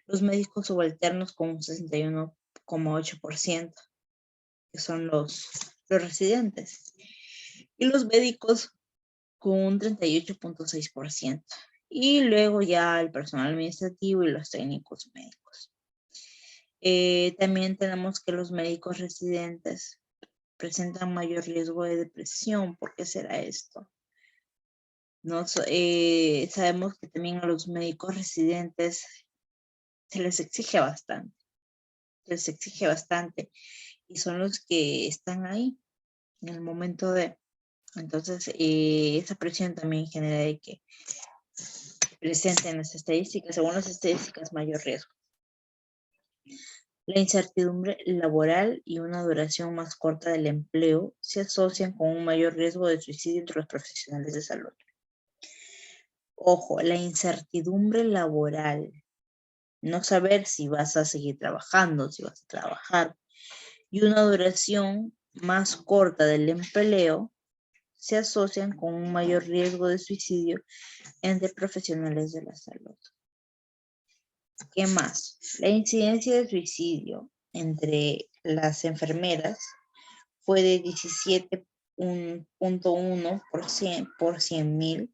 Los médicos subalternos con un 61,8%, que son los residentes. Y los médicos con un 38,6%. Y luego ya el personal administrativo y los técnicos médicos. También tenemos que los médicos residentes presentan mayor riesgo de depresión. ¿Por qué será esto? Sabemos que también a los médicos residentes se les exige bastante. Y son los que están ahí en el momento de... Entonces, esa presión también genera de que presenten las estadísticas, según las estadísticas, mayor riesgo. La incertidumbre laboral y una duración más corta del empleo se asocian con un mayor riesgo de suicidio entre los profesionales de salud. Ojo, la incertidumbre laboral, no saber si vas a seguir trabajando, si vas a trabajar, y una duración más corta del empleo se asocian con un mayor riesgo de suicidio entre profesionales de la salud. ¿Qué más? La incidencia de suicidio entre las enfermeras fue de 17.1 por 100.000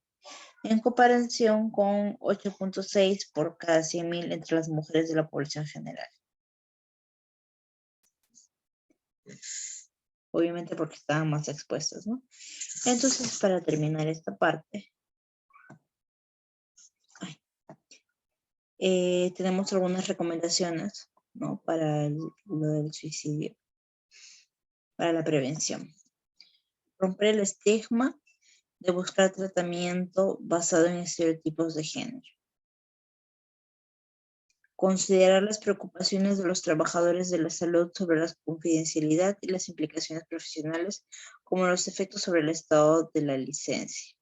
en comparación con 8.6 por cada 100.000 entre las mujeres de la población general. Obviamente porque estaban más expuestas, ¿no? Entonces, para terminar esta parte, tenemos algunas recomendaciones, ¿no? Para lo del suicidio, para la prevención. Romper el estigma de buscar tratamiento basado en estereotipos de género. Considerar las preocupaciones de los trabajadores de la salud sobre la confidencialidad y las implicaciones profesionales, como los efectos sobre el estado de la licencia.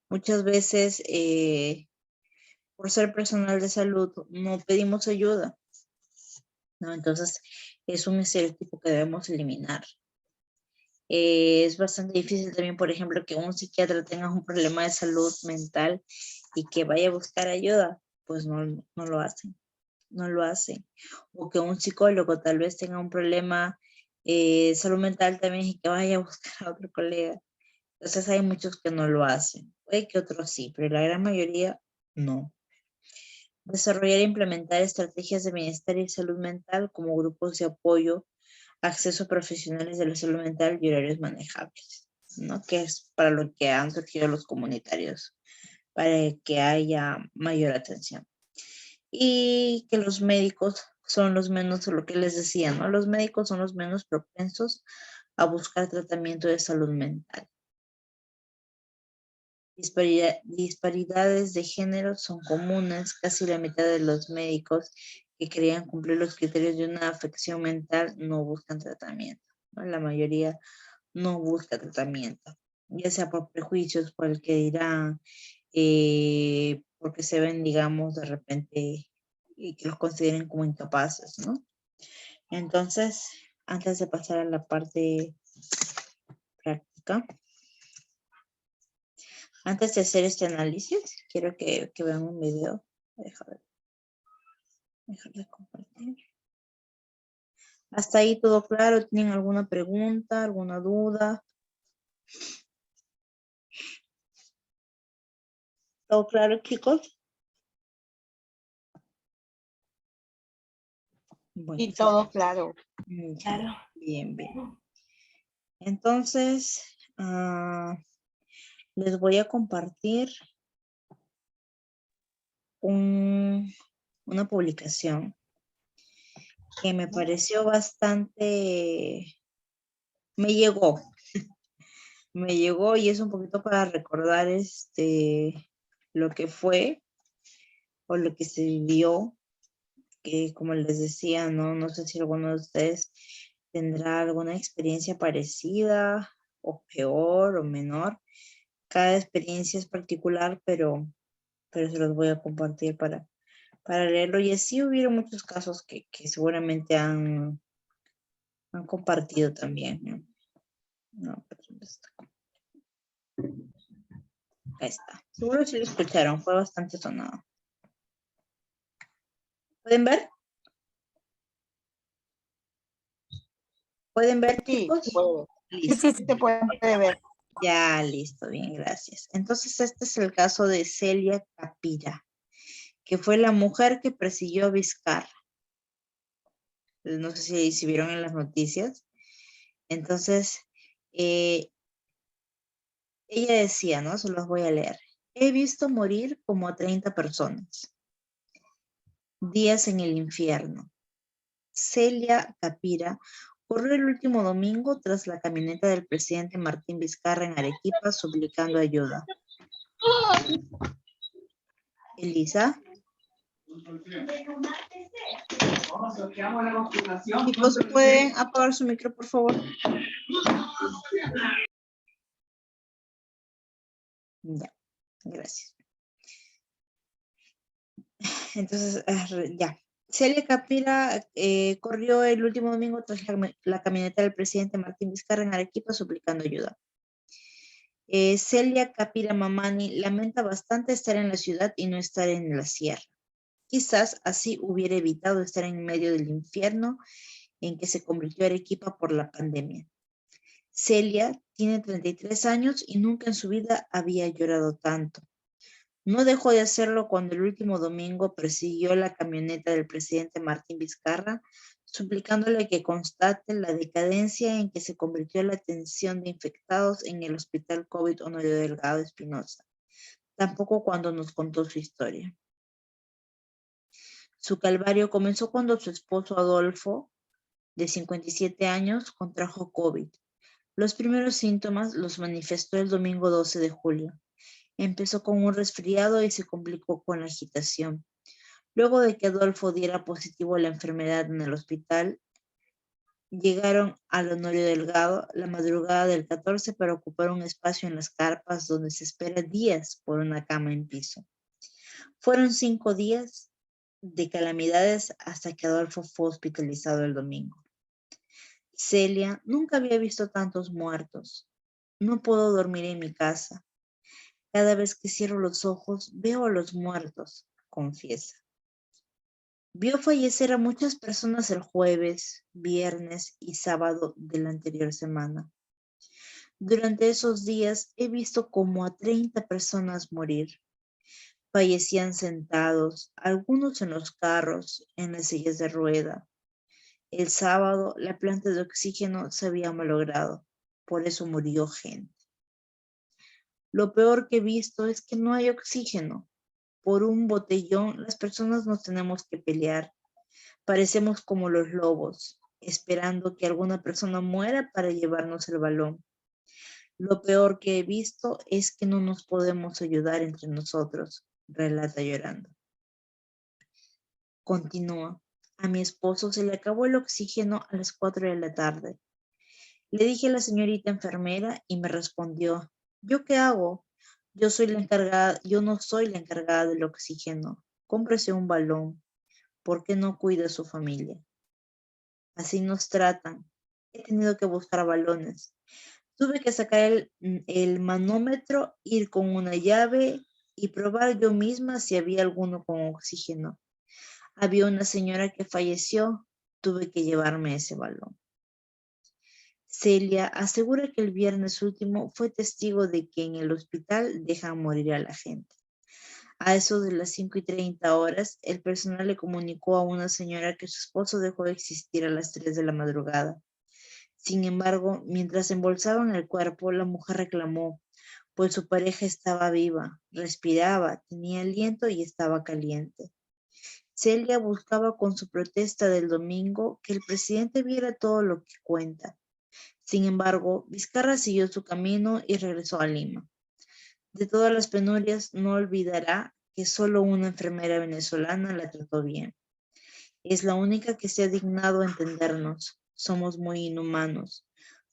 Muchas veces, por ser personal de salud, no pedimos ayuda, ¿no? Entonces, es un estereotipo que debemos eliminar. Es bastante difícil también, por ejemplo, que un psiquiatra tenga un problema de salud mental y que vaya a buscar ayuda. Pues no lo hacen, no lo hacen. O que un psicólogo tal vez tenga un problema de salud mental también y que vaya a buscar a otro colega. Entonces hay muchos que no lo hacen. Puede que otros sí, pero la gran mayoría no. Desarrollar e implementar estrategias de bienestar y salud mental como grupos de apoyo, acceso a profesionales de la salud mental y horarios manejables, ¿no? Que es para lo que han surgido los comunitarios, para que haya mayor atención. Y que los médicos son los menos, lo que les decía, ¿no? Los médicos son los menos propensos a buscar tratamiento de salud mental. Disparidades de género son comunes. Casi la mitad de los médicos que querían cumplir los criterios de una afección mental no buscan tratamiento, ¿no? La mayoría no busca tratamiento, ya sea por prejuicios, por el que dirán, porque se ven, digamos, de repente y que los consideren como incapaces, ¿no? Entonces, antes de pasar a la parte práctica, antes de hacer este análisis, quiero que vean un video. Dejar de compartir. ¿Hasta ahí todo claro? ¿Tienen alguna pregunta, alguna duda? ¿Todo claro, chicos? Bueno, Y todo claro. Claro. Bien, bien. Entonces, les voy a compartir una publicación que me pareció bastante, me llegó y es un poquito para recordar lo que fue o lo que se vivió, que como les decía, no sé si alguno de ustedes tendrá alguna experiencia parecida o peor o menor. Cada experiencia es particular, pero se los voy a compartir para leerlo. Y así hubieron muchos casos que seguramente han compartido también, ¿no? No, pero ¿dónde está? Ahí está. Seguro si lo escucharon, fue bastante sonado. ¿Pueden ver? ¿Pueden ver, Sí, chicos? se puede ver. Listo. Sí, se puede ver. Ya, listo, bien, gracias. Entonces, este es el caso de Celia Capira, que fue la mujer que persiguió a Vizcarra. No sé si vieron en las noticias. Entonces, ella decía, ¿no? Se los voy a leer. He visto morir como a 30 personas. Días en el infierno. Celia Capira corrió el último domingo tras la camioneta del presidente Martín Vizcarra en Arequipa suplicando ayuda. Elisa. Chicos, ¿pueden apagar su micro, por favor? Ya, gracias. Entonces, ya. Celia Capira corrió el último domingo tras la camioneta del presidente Martín Vizcarra en Arequipa suplicando ayuda. Celia Capira Mamani lamenta bastante estar en la ciudad y no estar en la sierra. Quizás así hubiera evitado estar en medio del infierno en que se convirtió Arequipa por la pandemia. Celia tiene 33 años y nunca en su vida había llorado tanto. No dejó de hacerlo cuando el último domingo persiguió la camioneta del presidente Martín Vizcarra, suplicándole que constate la decadencia en que se convirtió la atención de infectados en el Hospital COVID Honorio Delgado Espinosa. Tampoco cuando nos contó su historia. Su calvario comenzó cuando su esposo Adolfo, de 57 años, contrajo COVID. Los primeros síntomas los manifestó el domingo 12 de julio. Empezó con un resfriado y se complicó con la agitación. Luego de que Adolfo diera positivo a la enfermedad en el hospital, llegaron al Honorio Delgado la madrugada del 14 para ocupar un espacio en las carpas donde se espera días por una cama en piso. Fueron 5 días de calamidades hasta que Adolfo fue hospitalizado el domingo. Celia nunca había visto tantos muertos. No puedo dormir en mi casa. Cada vez que cierro los ojos, veo a los muertos, confiesa. Vio fallecer a muchas personas el jueves, viernes y sábado de la anterior semana. Durante esos días he visto como a 30 personas morir. Fallecían sentados, algunos en los carros, en las sillas de rueda. El sábado la planta de oxígeno se había malogrado, por eso murió gente. Lo peor que he visto es que no hay oxígeno. Por un botellón, las personas nos tenemos que pelear. Parecemos como los lobos, esperando que alguna persona muera para llevarnos el balón. Lo peor que he visto es que no nos podemos ayudar entre nosotros, relata llorando. Continúa. A mi esposo se le acabó el oxígeno a las 4 de la tarde. Le dije a la señorita enfermera y me respondió, ¿yo qué hago? Yo no soy la encargada del oxígeno. Cómprese un balón. ¿Por qué no cuida a su familia? Así nos tratan. He tenido que buscar balones. Tuve que sacar el manómetro, ir con una llave y probar yo misma si había alguno con oxígeno. Había una señora que falleció. Tuve que llevarme ese balón. Celia asegura que el viernes último fue testigo de que en el hospital dejan morir a la gente. A eso de las 5:30 horas, el personal le comunicó a una señora que su esposo dejó de existir a las 3 de la madrugada. Sin embargo, mientras embolsaban el cuerpo, la mujer reclamó, pues su pareja estaba viva, respiraba, tenía aliento y estaba caliente. Celia buscaba con su protesta del domingo que el presidente viera todo lo que cuenta. Sin embargo, Vizcarra siguió su camino y regresó a Lima. De todas las penurias, no olvidará que solo una enfermera venezolana la trató bien. Es la única que se ha dignado a entendernos. Somos muy inhumanos.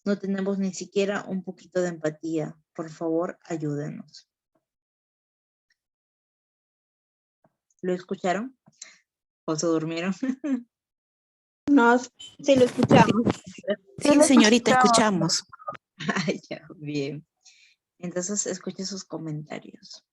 No tenemos ni siquiera un poquito de empatía. Por favor, ayúdenos. ¿Lo escucharon? ¿O se durmieron? No, sí lo escuchamos. Sí, señorita, escuchamos. Ya, bien. Entonces, escuche sus comentarios.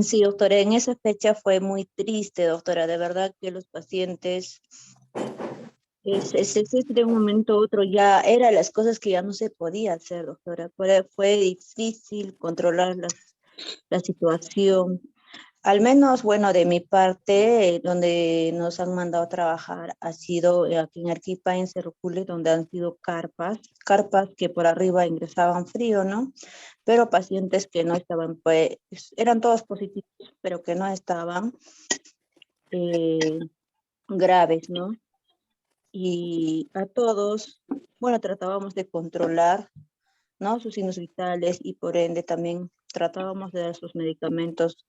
Sí, doctora, en esa fecha fue muy triste, doctora. De verdad que los pacientes, de un momento a otro ya eran las cosas que ya no se podía hacer, doctora. Fue difícil controlar la situación. Al menos, bueno, de mi parte, donde nos han mandado a trabajar ha sido aquí en Arequipa, en Cerro-Cule, donde han sido carpas que por arriba ingresaban frío, ¿no? Pero pacientes que no estaban, pues, eran todos positivos, pero que no estaban graves, ¿no? Y a todos, bueno, tratábamos de controlar ¿no? Sus signos vitales y por ende también tratábamos de dar sus medicamentos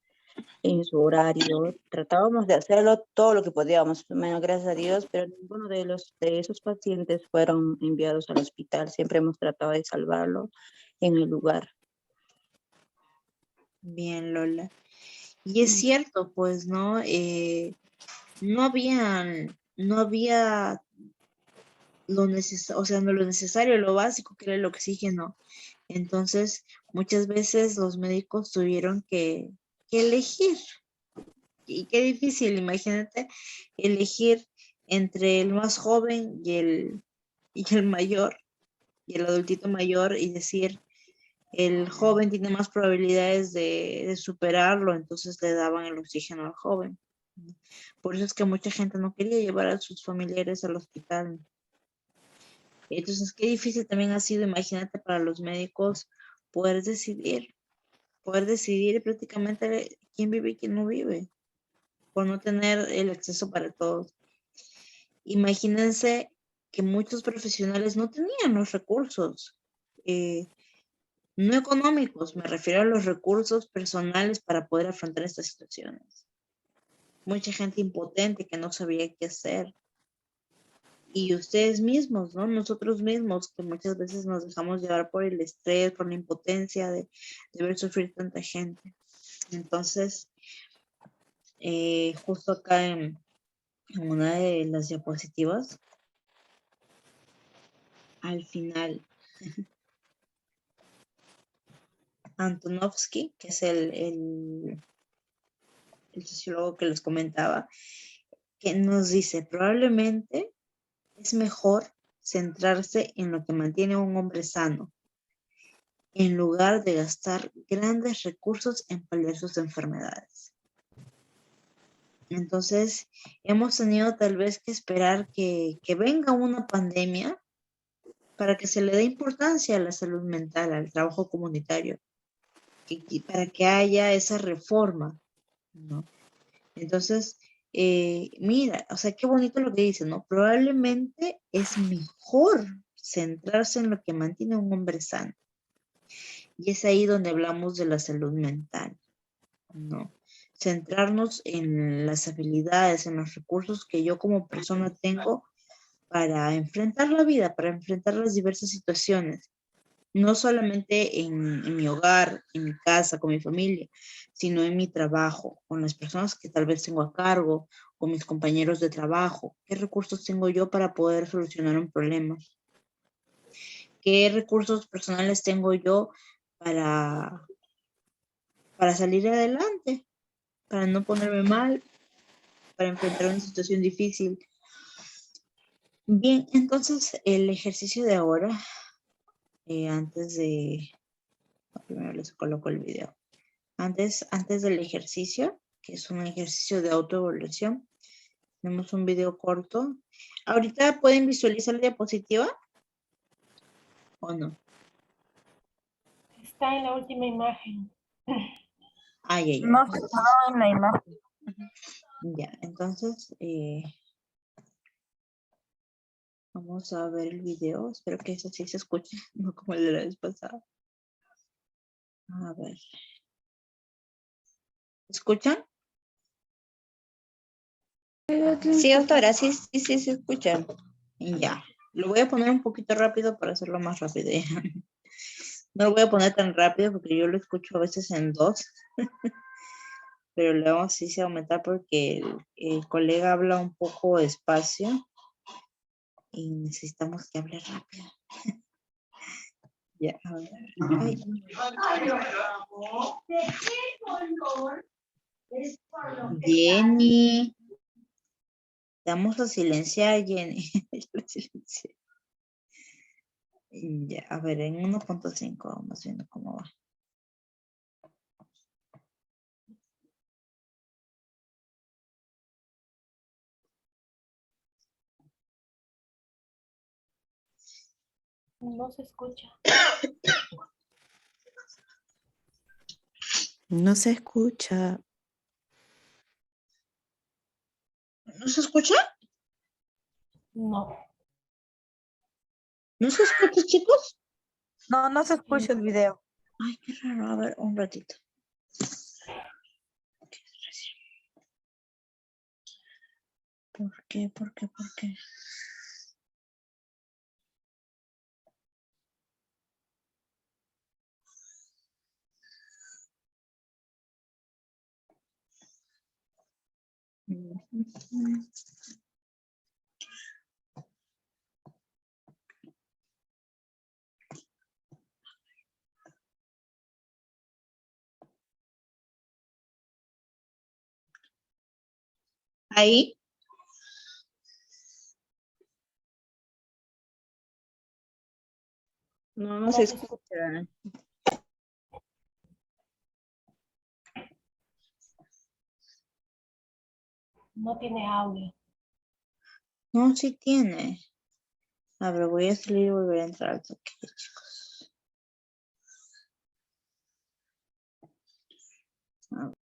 en su horario, tratábamos de hacerlo todo lo que podíamos, bueno, gracias a Dios, pero ninguno de esos pacientes fueron enviados al hospital, siempre hemos tratado de salvarlo en el lugar. Bien, Lola. Y es cierto, pues, ¿no? No había lo necesario, o sea, no lo necesario, lo básico que era el oxígeno. Entonces, muchas veces los médicos tuvieron que elegir. Y qué difícil, imagínate, elegir entre el más joven y el mayor, y el adultito mayor, y decir, el joven tiene más probabilidades de superarlo, entonces le daban el oxígeno al joven. Por eso es que mucha gente no quería llevar a sus familiares al hospital. Entonces, qué difícil también ha sido, imagínate, para los médicos poder decidir prácticamente quién vive y quién no vive, por no tener el acceso para todos. Imagínense que muchos profesionales no tenían los recursos, no económicos, me refiero a los recursos personales para poder afrontar estas situaciones. Mucha gente impotente que no sabía qué hacer. Y ustedes mismos, ¿no? Nosotros mismos, que muchas veces nos dejamos llevar por el estrés, por la impotencia de ver sufrir tanta gente. Entonces, justo acá en una de las diapositivas, al final, Antonovsky, que es el sociólogo que les comentaba, que nos dice, probablemente es mejor centrarse en lo que mantiene a un hombre sano, en lugar de gastar grandes recursos en paliar sus enfermedades. Entonces, hemos tenido tal vez que esperar que venga una pandemia para que se le dé importancia a la salud mental, al trabajo comunitario, para que haya esa reforma, ¿no? Entonces, mira, o sea, qué bonito lo que dice, ¿no? Probablemente es mejor centrarse en lo que mantiene a un hombre sano. Y es ahí donde hablamos de la salud mental, ¿no? Centrarnos en las habilidades, en los recursos que yo como persona tengo para enfrentar la vida, para enfrentar las diversas situaciones. No solamente en mi hogar, en mi casa, con mi familia, sino en mi trabajo, con las personas que tal vez tengo a cargo, con mis compañeros de trabajo. ¿Qué recursos tengo yo para poder solucionar un problema? ¿Qué recursos personales tengo yo para salir adelante? Para no ponerme mal, para enfrentar una situación difícil. Bien, entonces el ejercicio de ahora, primero les coloco el video. Antes del ejercicio, que es un ejercicio de autoevaluación, tenemos un video corto. ¿Ahorita pueden visualizar la diapositiva o no? Está en la última imagen. Ay. No está en la imagen. Ya, entonces vamos a ver el video. Espero que eso sí se escuche, no como el de la vez pasada. A ver. ¿Escuchan? Sí, doctora, sí se escucha. Ya. Lo voy a poner un poquito rápido para hacerlo más rápido. No lo voy a poner tan rápido porque yo lo escucho a veces en 2. Pero le vamos a aumentar porque el colega habla un poco despacio y necesitamos que hable rápido. Ya, a ver. Ay. Jenny. Vamos a silenciar, Jenny. Ya, a ver, en 1.5 vamos viendo cómo va. No se escucha. No se escucha. ¿No se escucha? No. ¿No se escucha, chicos? No, no se escucha el video. Ay, qué raro. A ver, un ratito. ¿Por qué? ¿Por qué? ¿Por qué? Ahí. No, no se escucha. No tiene audio. No, sí tiene. A ver, voy a salir y volver a entrar al toque, chicos. A ver.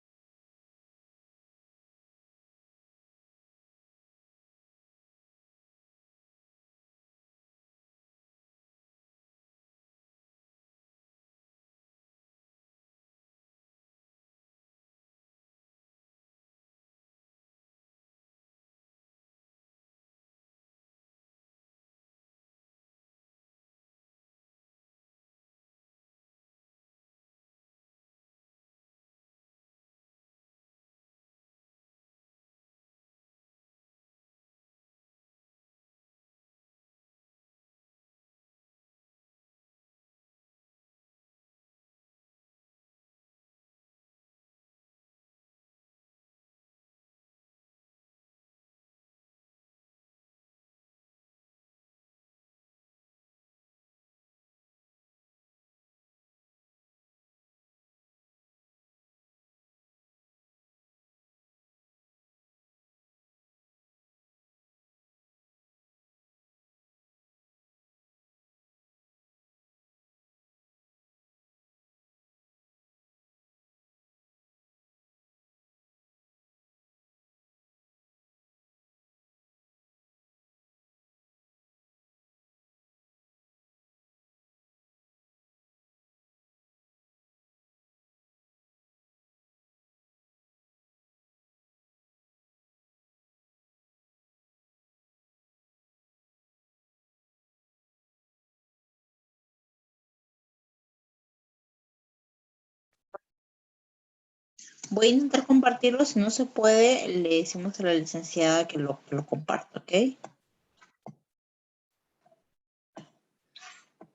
Voy a intentar compartirlo. Si no se puede, le decimos a la licenciada que lo comparta, ¿ok?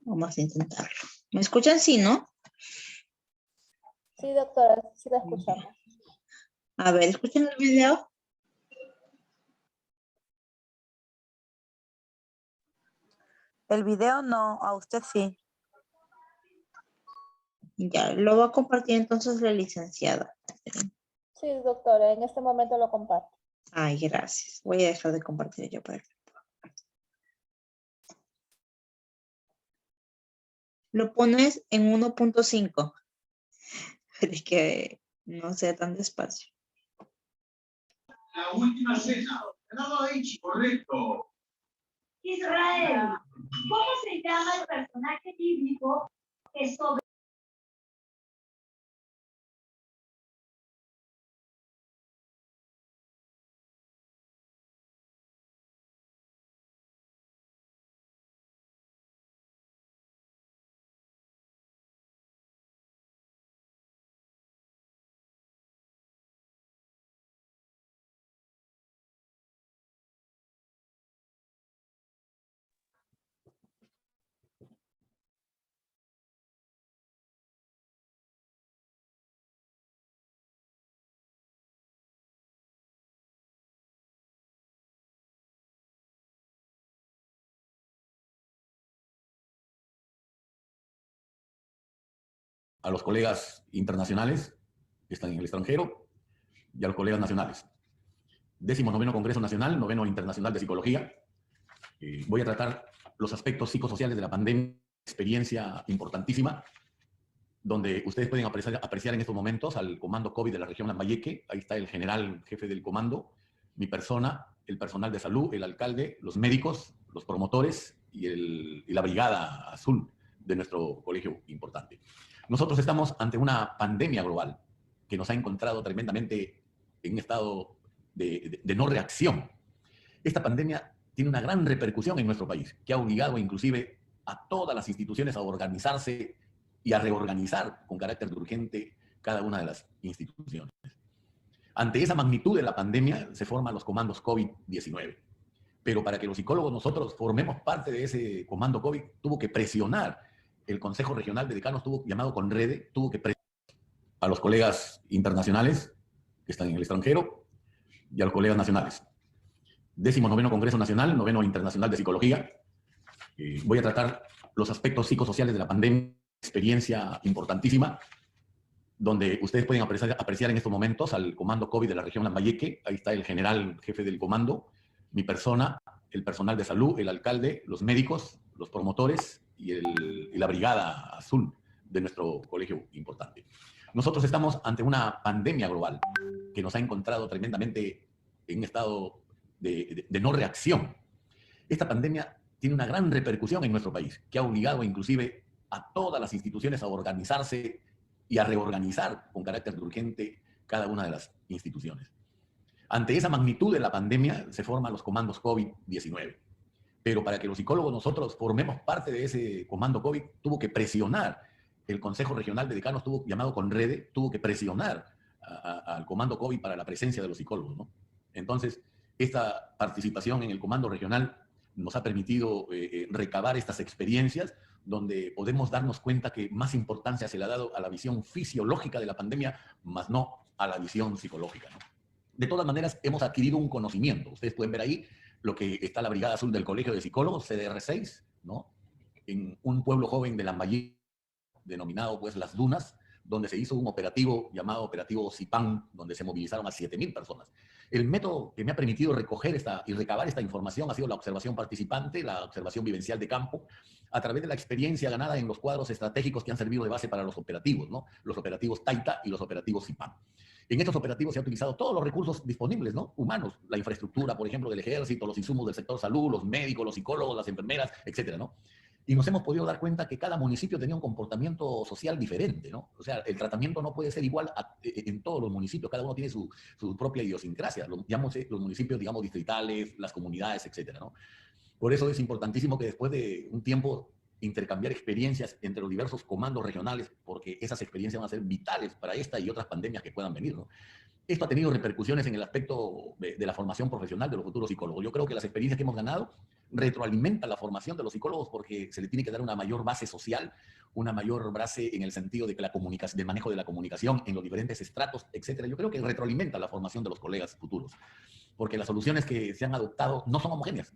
Vamos a intentarlo. ¿Me escuchan? Sí, ¿no? Sí, doctora, sí la escuchamos. A ver, ¿escuchan el video? El video no, a usted sí. Ya, lo va a compartir entonces la licenciada. Sí, doctora, en este momento lo comparto. Ay, gracias. Voy a dejar de compartir yo para que lo pones en 1.5. Pero es que no sea tan despacio. La última cena. Nada dicho, correcto. Israel, ¿cómo se llama el personaje bíblico que sobre a los colegas internacionales que están en el extranjero y a los colegas nacionales. 19º Congreso Nacional, 9º Internacional de Psicología. Voy a tratar los aspectos psicosociales de la pandemia, experiencia importantísima, donde ustedes pueden apreciar en estos momentos al comando COVID de la región Lambayeque. Ahí está el general jefe del comando, mi persona, el personal de salud, el alcalde, los médicos, los promotores y la brigada azul de nuestro colegio importante. Nosotros estamos ante una pandemia global que nos ha encontrado tremendamente en un estado de no reacción. Esta pandemia tiene una gran repercusión en nuestro país, que ha obligado inclusive a todas las instituciones a organizarse y a reorganizar con carácter de urgente cada una de las instituciones. Ante esa magnitud de la pandemia se forman los comandos COVID-19. Pero para que los psicólogos nosotros formemos parte de ese comando COVID, tuvo que presionar el Consejo Regional de Decanos, llamado CONREDE, tuvo que presionar a los colegas internacionales que están en el extranjero y a los colegas nacionales. 19º Congreso Nacional, 9º Internacional de Psicología. Voy a tratar los aspectos psicosociales de la pandemia, experiencia importantísima, donde ustedes pueden apreciar en estos momentos al comando COVID de la región Lambayeque. Ahí está el general jefe del comando, mi persona, el personal de salud, el alcalde, los médicos, los promotores y la brigada azul de nuestro colegio importante. Nosotros estamos ante una pandemia global que nos ha encontrado tremendamente en un estado de no reacción. Esta pandemia tiene una gran repercusión en nuestro país, que ha obligado inclusive a todas las instituciones a organizarse y a reorganizar con carácter de urgente cada una de las instituciones. Ante esa magnitud de la pandemia se forman los comandos COVID-19. Pero para que los psicólogos nosotros formemos parte de ese comando COVID, tuvo que presionar el Consejo Regional de Decanos, llamado CONREDE, tuvo que presionar al comando COVID para la presencia de los psicólogos, ¿no? Entonces, esta participación en el comando regional nos ha permitido recabar estas experiencias donde podemos darnos cuenta que más importancia se le ha dado a la visión fisiológica de la pandemia, más no a la visión psicológica, ¿no? De todas maneras, hemos adquirido un conocimiento. Ustedes pueden ver ahí lo que está la Brigada Azul del Colegio de Psicólogos, CDR6, ¿no? En un pueblo joven de Lambayeque, denominado pues Las Dunas, donde se hizo un operativo llamado Operativo Zipán, donde se movilizaron a 7.000 personas. El método que me ha permitido recoger y recabar esta información ha sido la observación participante, la observación vivencial de campo, a través de la experiencia ganada en los cuadros estratégicos que han servido de base para los operativos, ¿no? Los operativos Taita y los operativos Zipán. En estos operativos se han utilizado todos los recursos disponibles, ¿no? Humanos, la infraestructura, por ejemplo, del ejército, los insumos del sector salud, los médicos, los psicólogos, las enfermeras, etcétera, ¿no? Y nos hemos podido dar cuenta que cada municipio tenía un comportamiento social diferente, ¿no? O sea, el tratamiento no puede ser igual en todos los municipios, cada uno tiene su propia idiosincrasia, los municipios, digamos, distritales, las comunidades, etcétera, ¿no? Por eso es importantísimo que después de un tiempo intercambiar experiencias entre los diversos comandos regionales, porque esas experiencias van a ser vitales para esta y otras pandemias que puedan venir, ¿no? Esto ha tenido repercusiones en el aspecto de la formación profesional de los futuros psicólogos. Yo creo que las experiencias que hemos ganado retroalimentan la formación de los psicólogos porque se le tiene que dar una mayor base social, una mayor base en el sentido de que la comunicación, del manejo de la comunicación en los diferentes estratos, etcétera. Yo creo que retroalimenta la formación de los colegas futuros, porque las soluciones que se han adoptado no son homogéneas.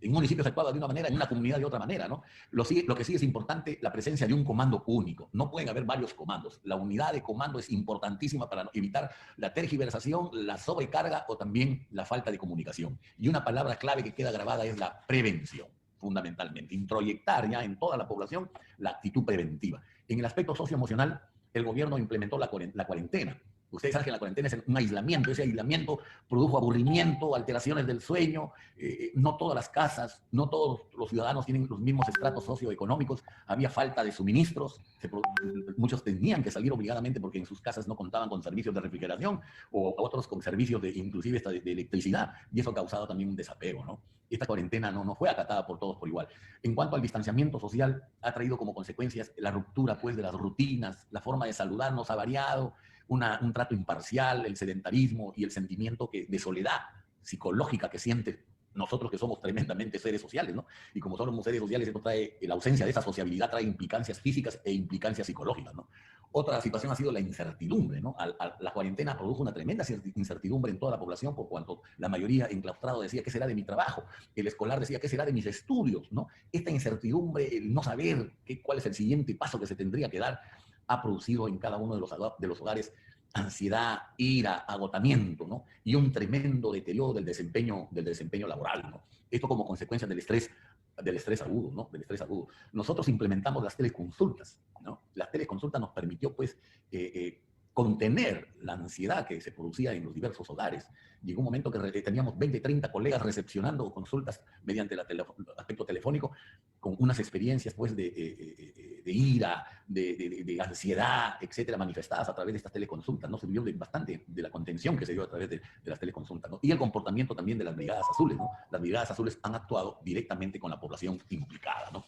En un municipio se actúa de una manera, en una comunidad de otra manera, ¿no? Lo que sí es importante, la presencia de un comando único. No pueden haber varios comandos. La unidad de comando es importantísima para evitar la tergiversación, la sobrecarga o también la falta de comunicación. Y una palabra clave que queda grabada es la prevención, fundamentalmente. Introyectar ya en toda la población la actitud preventiva. En el aspecto socioemocional, el gobierno implementó la cuarentena. Ustedes saben que la cuarentena es un aislamiento. Ese aislamiento produjo aburrimiento, alteraciones del sueño. No todas las casas, no todos los ciudadanos tienen los mismos estratos socioeconómicos. Había falta de suministros. Muchos tenían que salir obligadamente porque en sus casas no contaban con servicios de refrigeración o otros con servicios inclusive de electricidad. Y eso ha causado también un desapego, ¿no? Esta cuarentena no fue acatada por todos por igual. En cuanto al distanciamiento social, ha traído como consecuencias la ruptura pues, de las rutinas, la forma de saludarnos ha variado, un trato imparcial, el sedentarismo y el sentimiento de soledad psicológica que siente nosotros que somos tremendamente seres sociales, ¿no? Y como somos seres sociales, esto trae, la ausencia de esa sociabilidad trae implicancias físicas e implicancias psicológicas, ¿no? Otra situación ha sido la incertidumbre, ¿no? La cuarentena produjo una tremenda incertidumbre en toda la población, por cuanto la mayoría enclaustrado decía, ¿qué será de mi trabajo? El escolar decía, ¿qué será de mis estudios? ¿No? Esta incertidumbre, el no saber cuál es el siguiente paso que se tendría que dar, ha producido en cada uno de los hogares ansiedad, ira, agotamiento, ¿no? Y un tremendo deterioro del desempeño laboral, ¿no? Esto como consecuencia del estrés agudo, ¿no? Del estrés agudo. Nosotros implementamos las teleconsultas, ¿no? Las teleconsultas nos permitió, pues, contener la ansiedad que se producía en los diversos hogares. Llegó un momento que teníamos 20, 30 colegas recepcionando consultas mediante el aspecto telefónico con unas experiencias pues de ira, de ansiedad, etcétera, manifestadas a través de estas teleconsultas, ¿no? Se vio bastante de la contención que se dio a través de las teleconsultas, ¿no? Y el comportamiento también de las brigadas azules, ¿no? Las brigadas azules han actuado directamente con la población implicada, ¿no?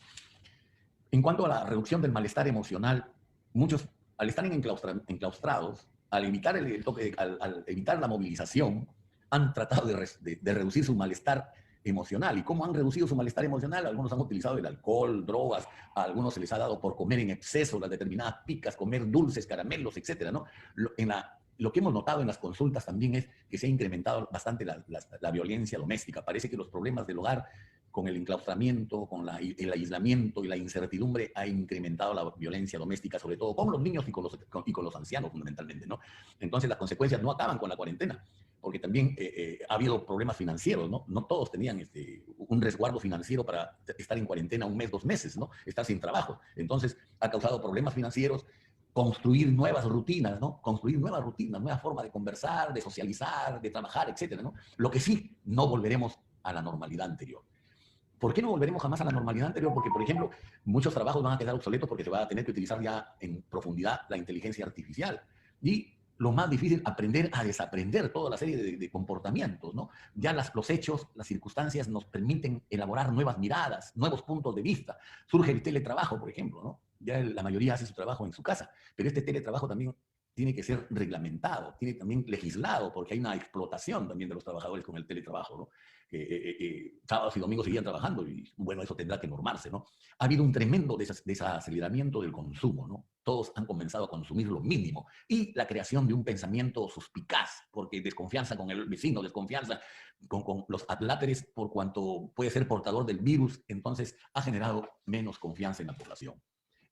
En cuanto a la reducción del malestar emocional, muchos, al estar enclaustrados, al evitar al evitar la movilización, han tratado de reducir su malestar emocional. ¿Y cómo han reducido su malestar emocional? Algunos han utilizado el alcohol, drogas, a algunos se les ha dado por comer en exceso las determinadas picas, comer dulces, caramelos, etcétera, ¿no? Lo que hemos notado en las consultas también es que se ha incrementado bastante la violencia doméstica. Parece que los problemas del hogar, con el enclaustramiento, con el aislamiento y la incertidumbre, ha incrementado la violencia doméstica, sobre todo con los niños y con los ancianos, fundamentalmente, ¿no? Entonces, las consecuencias no acaban con la cuarentena, porque también ha habido problemas financieros, ¿no? No todos tenían un resguardo financiero para estar en cuarentena un mes, 2 meses, ¿no? Estar sin trabajo. Entonces, ha causado problemas financieros, construir nuevas rutinas, ¿no? Construir nuevas rutinas, nueva forma de conversar, de socializar, de trabajar, etcétera, ¿no? Lo que sí, no volveremos a la normalidad anterior. ¿Por qué no volveremos jamás a la normalidad anterior? Porque, por ejemplo, muchos trabajos van a quedar obsoletos porque se va a tener que utilizar ya en profundidad la inteligencia artificial. Y lo más difícil, aprender a desaprender toda la serie de comportamientos, ¿no? Ya los hechos, las circunstancias nos permiten elaborar nuevas miradas, nuevos puntos de vista. Surge el teletrabajo, por ejemplo, ¿no? Ya la mayoría hace su trabajo en su casa, pero este teletrabajo también tiene que ser reglamentado, tiene también legislado, porque hay una explotación también de los trabajadores con el teletrabajo, ¿no? Sábados y domingos seguían trabajando y, bueno, eso tendrá que normarse, ¿no? Ha habido un tremendo desaceleramiento del consumo, ¿no? Todos han comenzado a consumir lo mínimo y la creación de un pensamiento suspicaz, porque desconfianza con el vecino, desconfianza con los adláteres por cuanto puede ser portador del virus, entonces ha generado menos confianza en la población.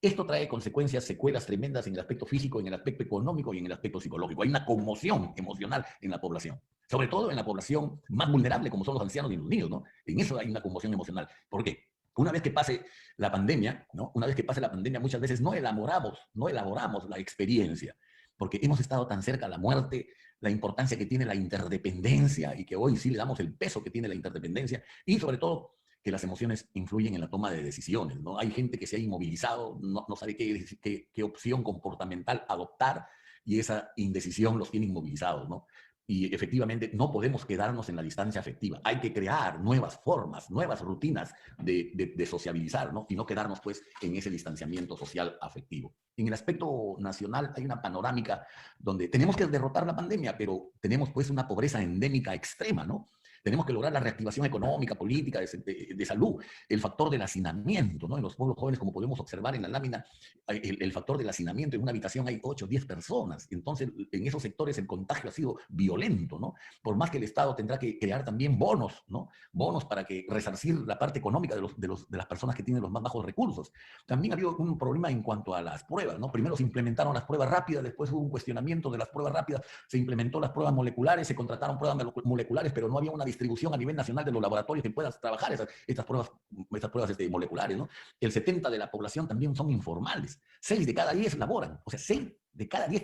Esto trae consecuencias, secuelas tremendas en el aspecto físico, en el aspecto económico y en el aspecto psicológico. Hay una conmoción emocional en la población, sobre todo en la población más vulnerable, como son los ancianos y los niños, ¿no? En eso hay una conmoción emocional. ¿Por qué? Una vez que pase la pandemia, ¿no? Una vez que pase la pandemia, muchas veces no elaboramos la experiencia, porque hemos estado tan cerca a la muerte, la importancia que tiene la interdependencia y que hoy sí le damos el peso que tiene la interdependencia y sobre todo que las emociones influyen en la toma de decisiones, ¿no? Hay gente que se ha inmovilizado, no sabe qué opción comportamental adoptar y esa indecisión los tiene inmovilizados, ¿no? Y efectivamente no podemos quedarnos en la distancia afectiva. Hay que crear nuevas formas, nuevas rutinas de sociabilizar, ¿no? Y no quedarnos pues en ese distanciamiento social afectivo. En el aspecto nacional hay una panorámica donde tenemos que derrotar la pandemia, pero tenemos pues una pobreza endémica extrema, ¿no? Tenemos que lograr la reactivación económica, política, de salud, el factor del hacinamiento, ¿no? En los pueblos jóvenes, como podemos observar en la lámina, el factor del hacinamiento, en una habitación hay 8 o 10 personas, entonces en esos sectores el contagio ha sido violento, ¿no? Por más que el Estado tendrá que crear también bonos, ¿no? Bonos para que resarcir la parte económica de las personas que tienen los más bajos recursos. También ha habido un problema en cuanto a las pruebas, ¿no? Primero se implementaron las pruebas rápidas, después hubo un cuestionamiento de las pruebas rápidas, se implementó las pruebas moleculares, se contrataron pruebas moleculares, pero no había una distribución a nivel nacional de los laboratorios que puedan trabajar estas pruebas moleculares, ¿no? El 70% de la población también son informales. 6 de cada 10 laboran. O sea, 6 de cada 10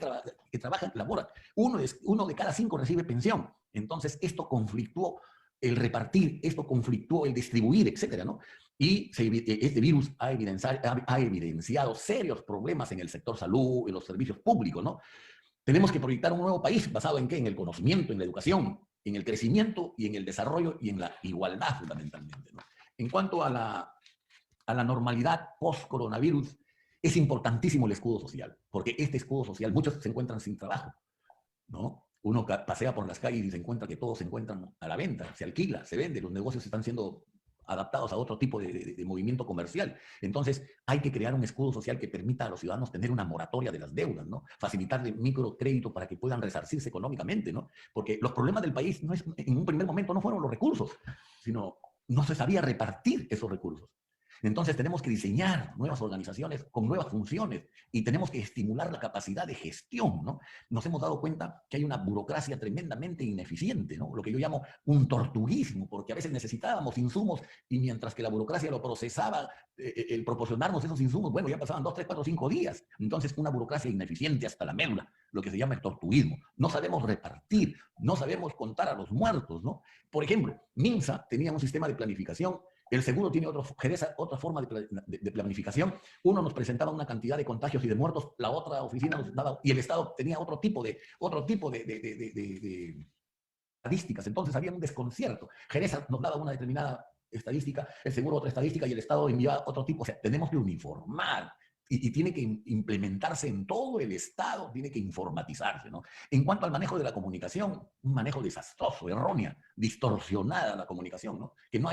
que trabajan laboran. Uno de cada 5 recibe pensión. Entonces, esto conflictuó el repartir, esto conflictuó el distribuir, etcétera, ¿no? Y este virus ha evidenciado serios problemas en el sector salud, en los servicios públicos, ¿no? Tenemos que proyectar un nuevo país basado en ¿qué? En el conocimiento, en la educación, en el crecimiento y en el desarrollo y en la igualdad fundamentalmente, ¿no? En cuanto a la normalidad post-coronavirus, es importantísimo el escudo social, porque este escudo social, muchos se encuentran sin trabajo, ¿no? Uno pasea por las calles y se encuentra que todos se encuentran a la venta, se alquila, se vende, los negocios están siendo adaptados a otro tipo de movimiento comercial. Entonces, hay que crear un escudo social que permita a los ciudadanos tener una moratoria de las deudas, ¿no? Facilitarle microcrédito para que puedan resarcirse económicamente, ¿no? Porque los problemas del país en un primer momento no fueron los recursos, sino no se sabía repartir esos recursos. Entonces tenemos que diseñar nuevas organizaciones con nuevas funciones y tenemos que estimular la capacidad de gestión, ¿no? Nos hemos dado cuenta que hay una burocracia tremendamente ineficiente, ¿no? Lo que yo llamo un tortuguismo, porque a veces necesitábamos insumos y mientras que la burocracia lo procesaba, el proporcionarnos esos insumos, bueno, ya pasaban 2, 3, 4, 5 días. Entonces una burocracia ineficiente hasta la médula, lo que se llama el tortuguismo. No sabemos repartir, no sabemos contar a los muertos, ¿no? Por ejemplo, MINSA tenía un sistema de planificación El seguro tiene otra forma de planificación. Uno nos presentaba una cantidad de contagios y de muertos, la otra oficina nos daba, y el Estado tenía otro tipo de estadísticas. Entonces había un desconcierto. Gereza nos daba una determinada estadística, el seguro otra estadística y el Estado enviaba otro tipo. O sea, tenemos que uniformar. Y tiene que implementarse en todo el Estado, tiene que informatizarse, ¿no? En cuanto al manejo de la comunicación, un manejo desastroso, errónea, distorsionada la comunicación, ¿no? Que no hay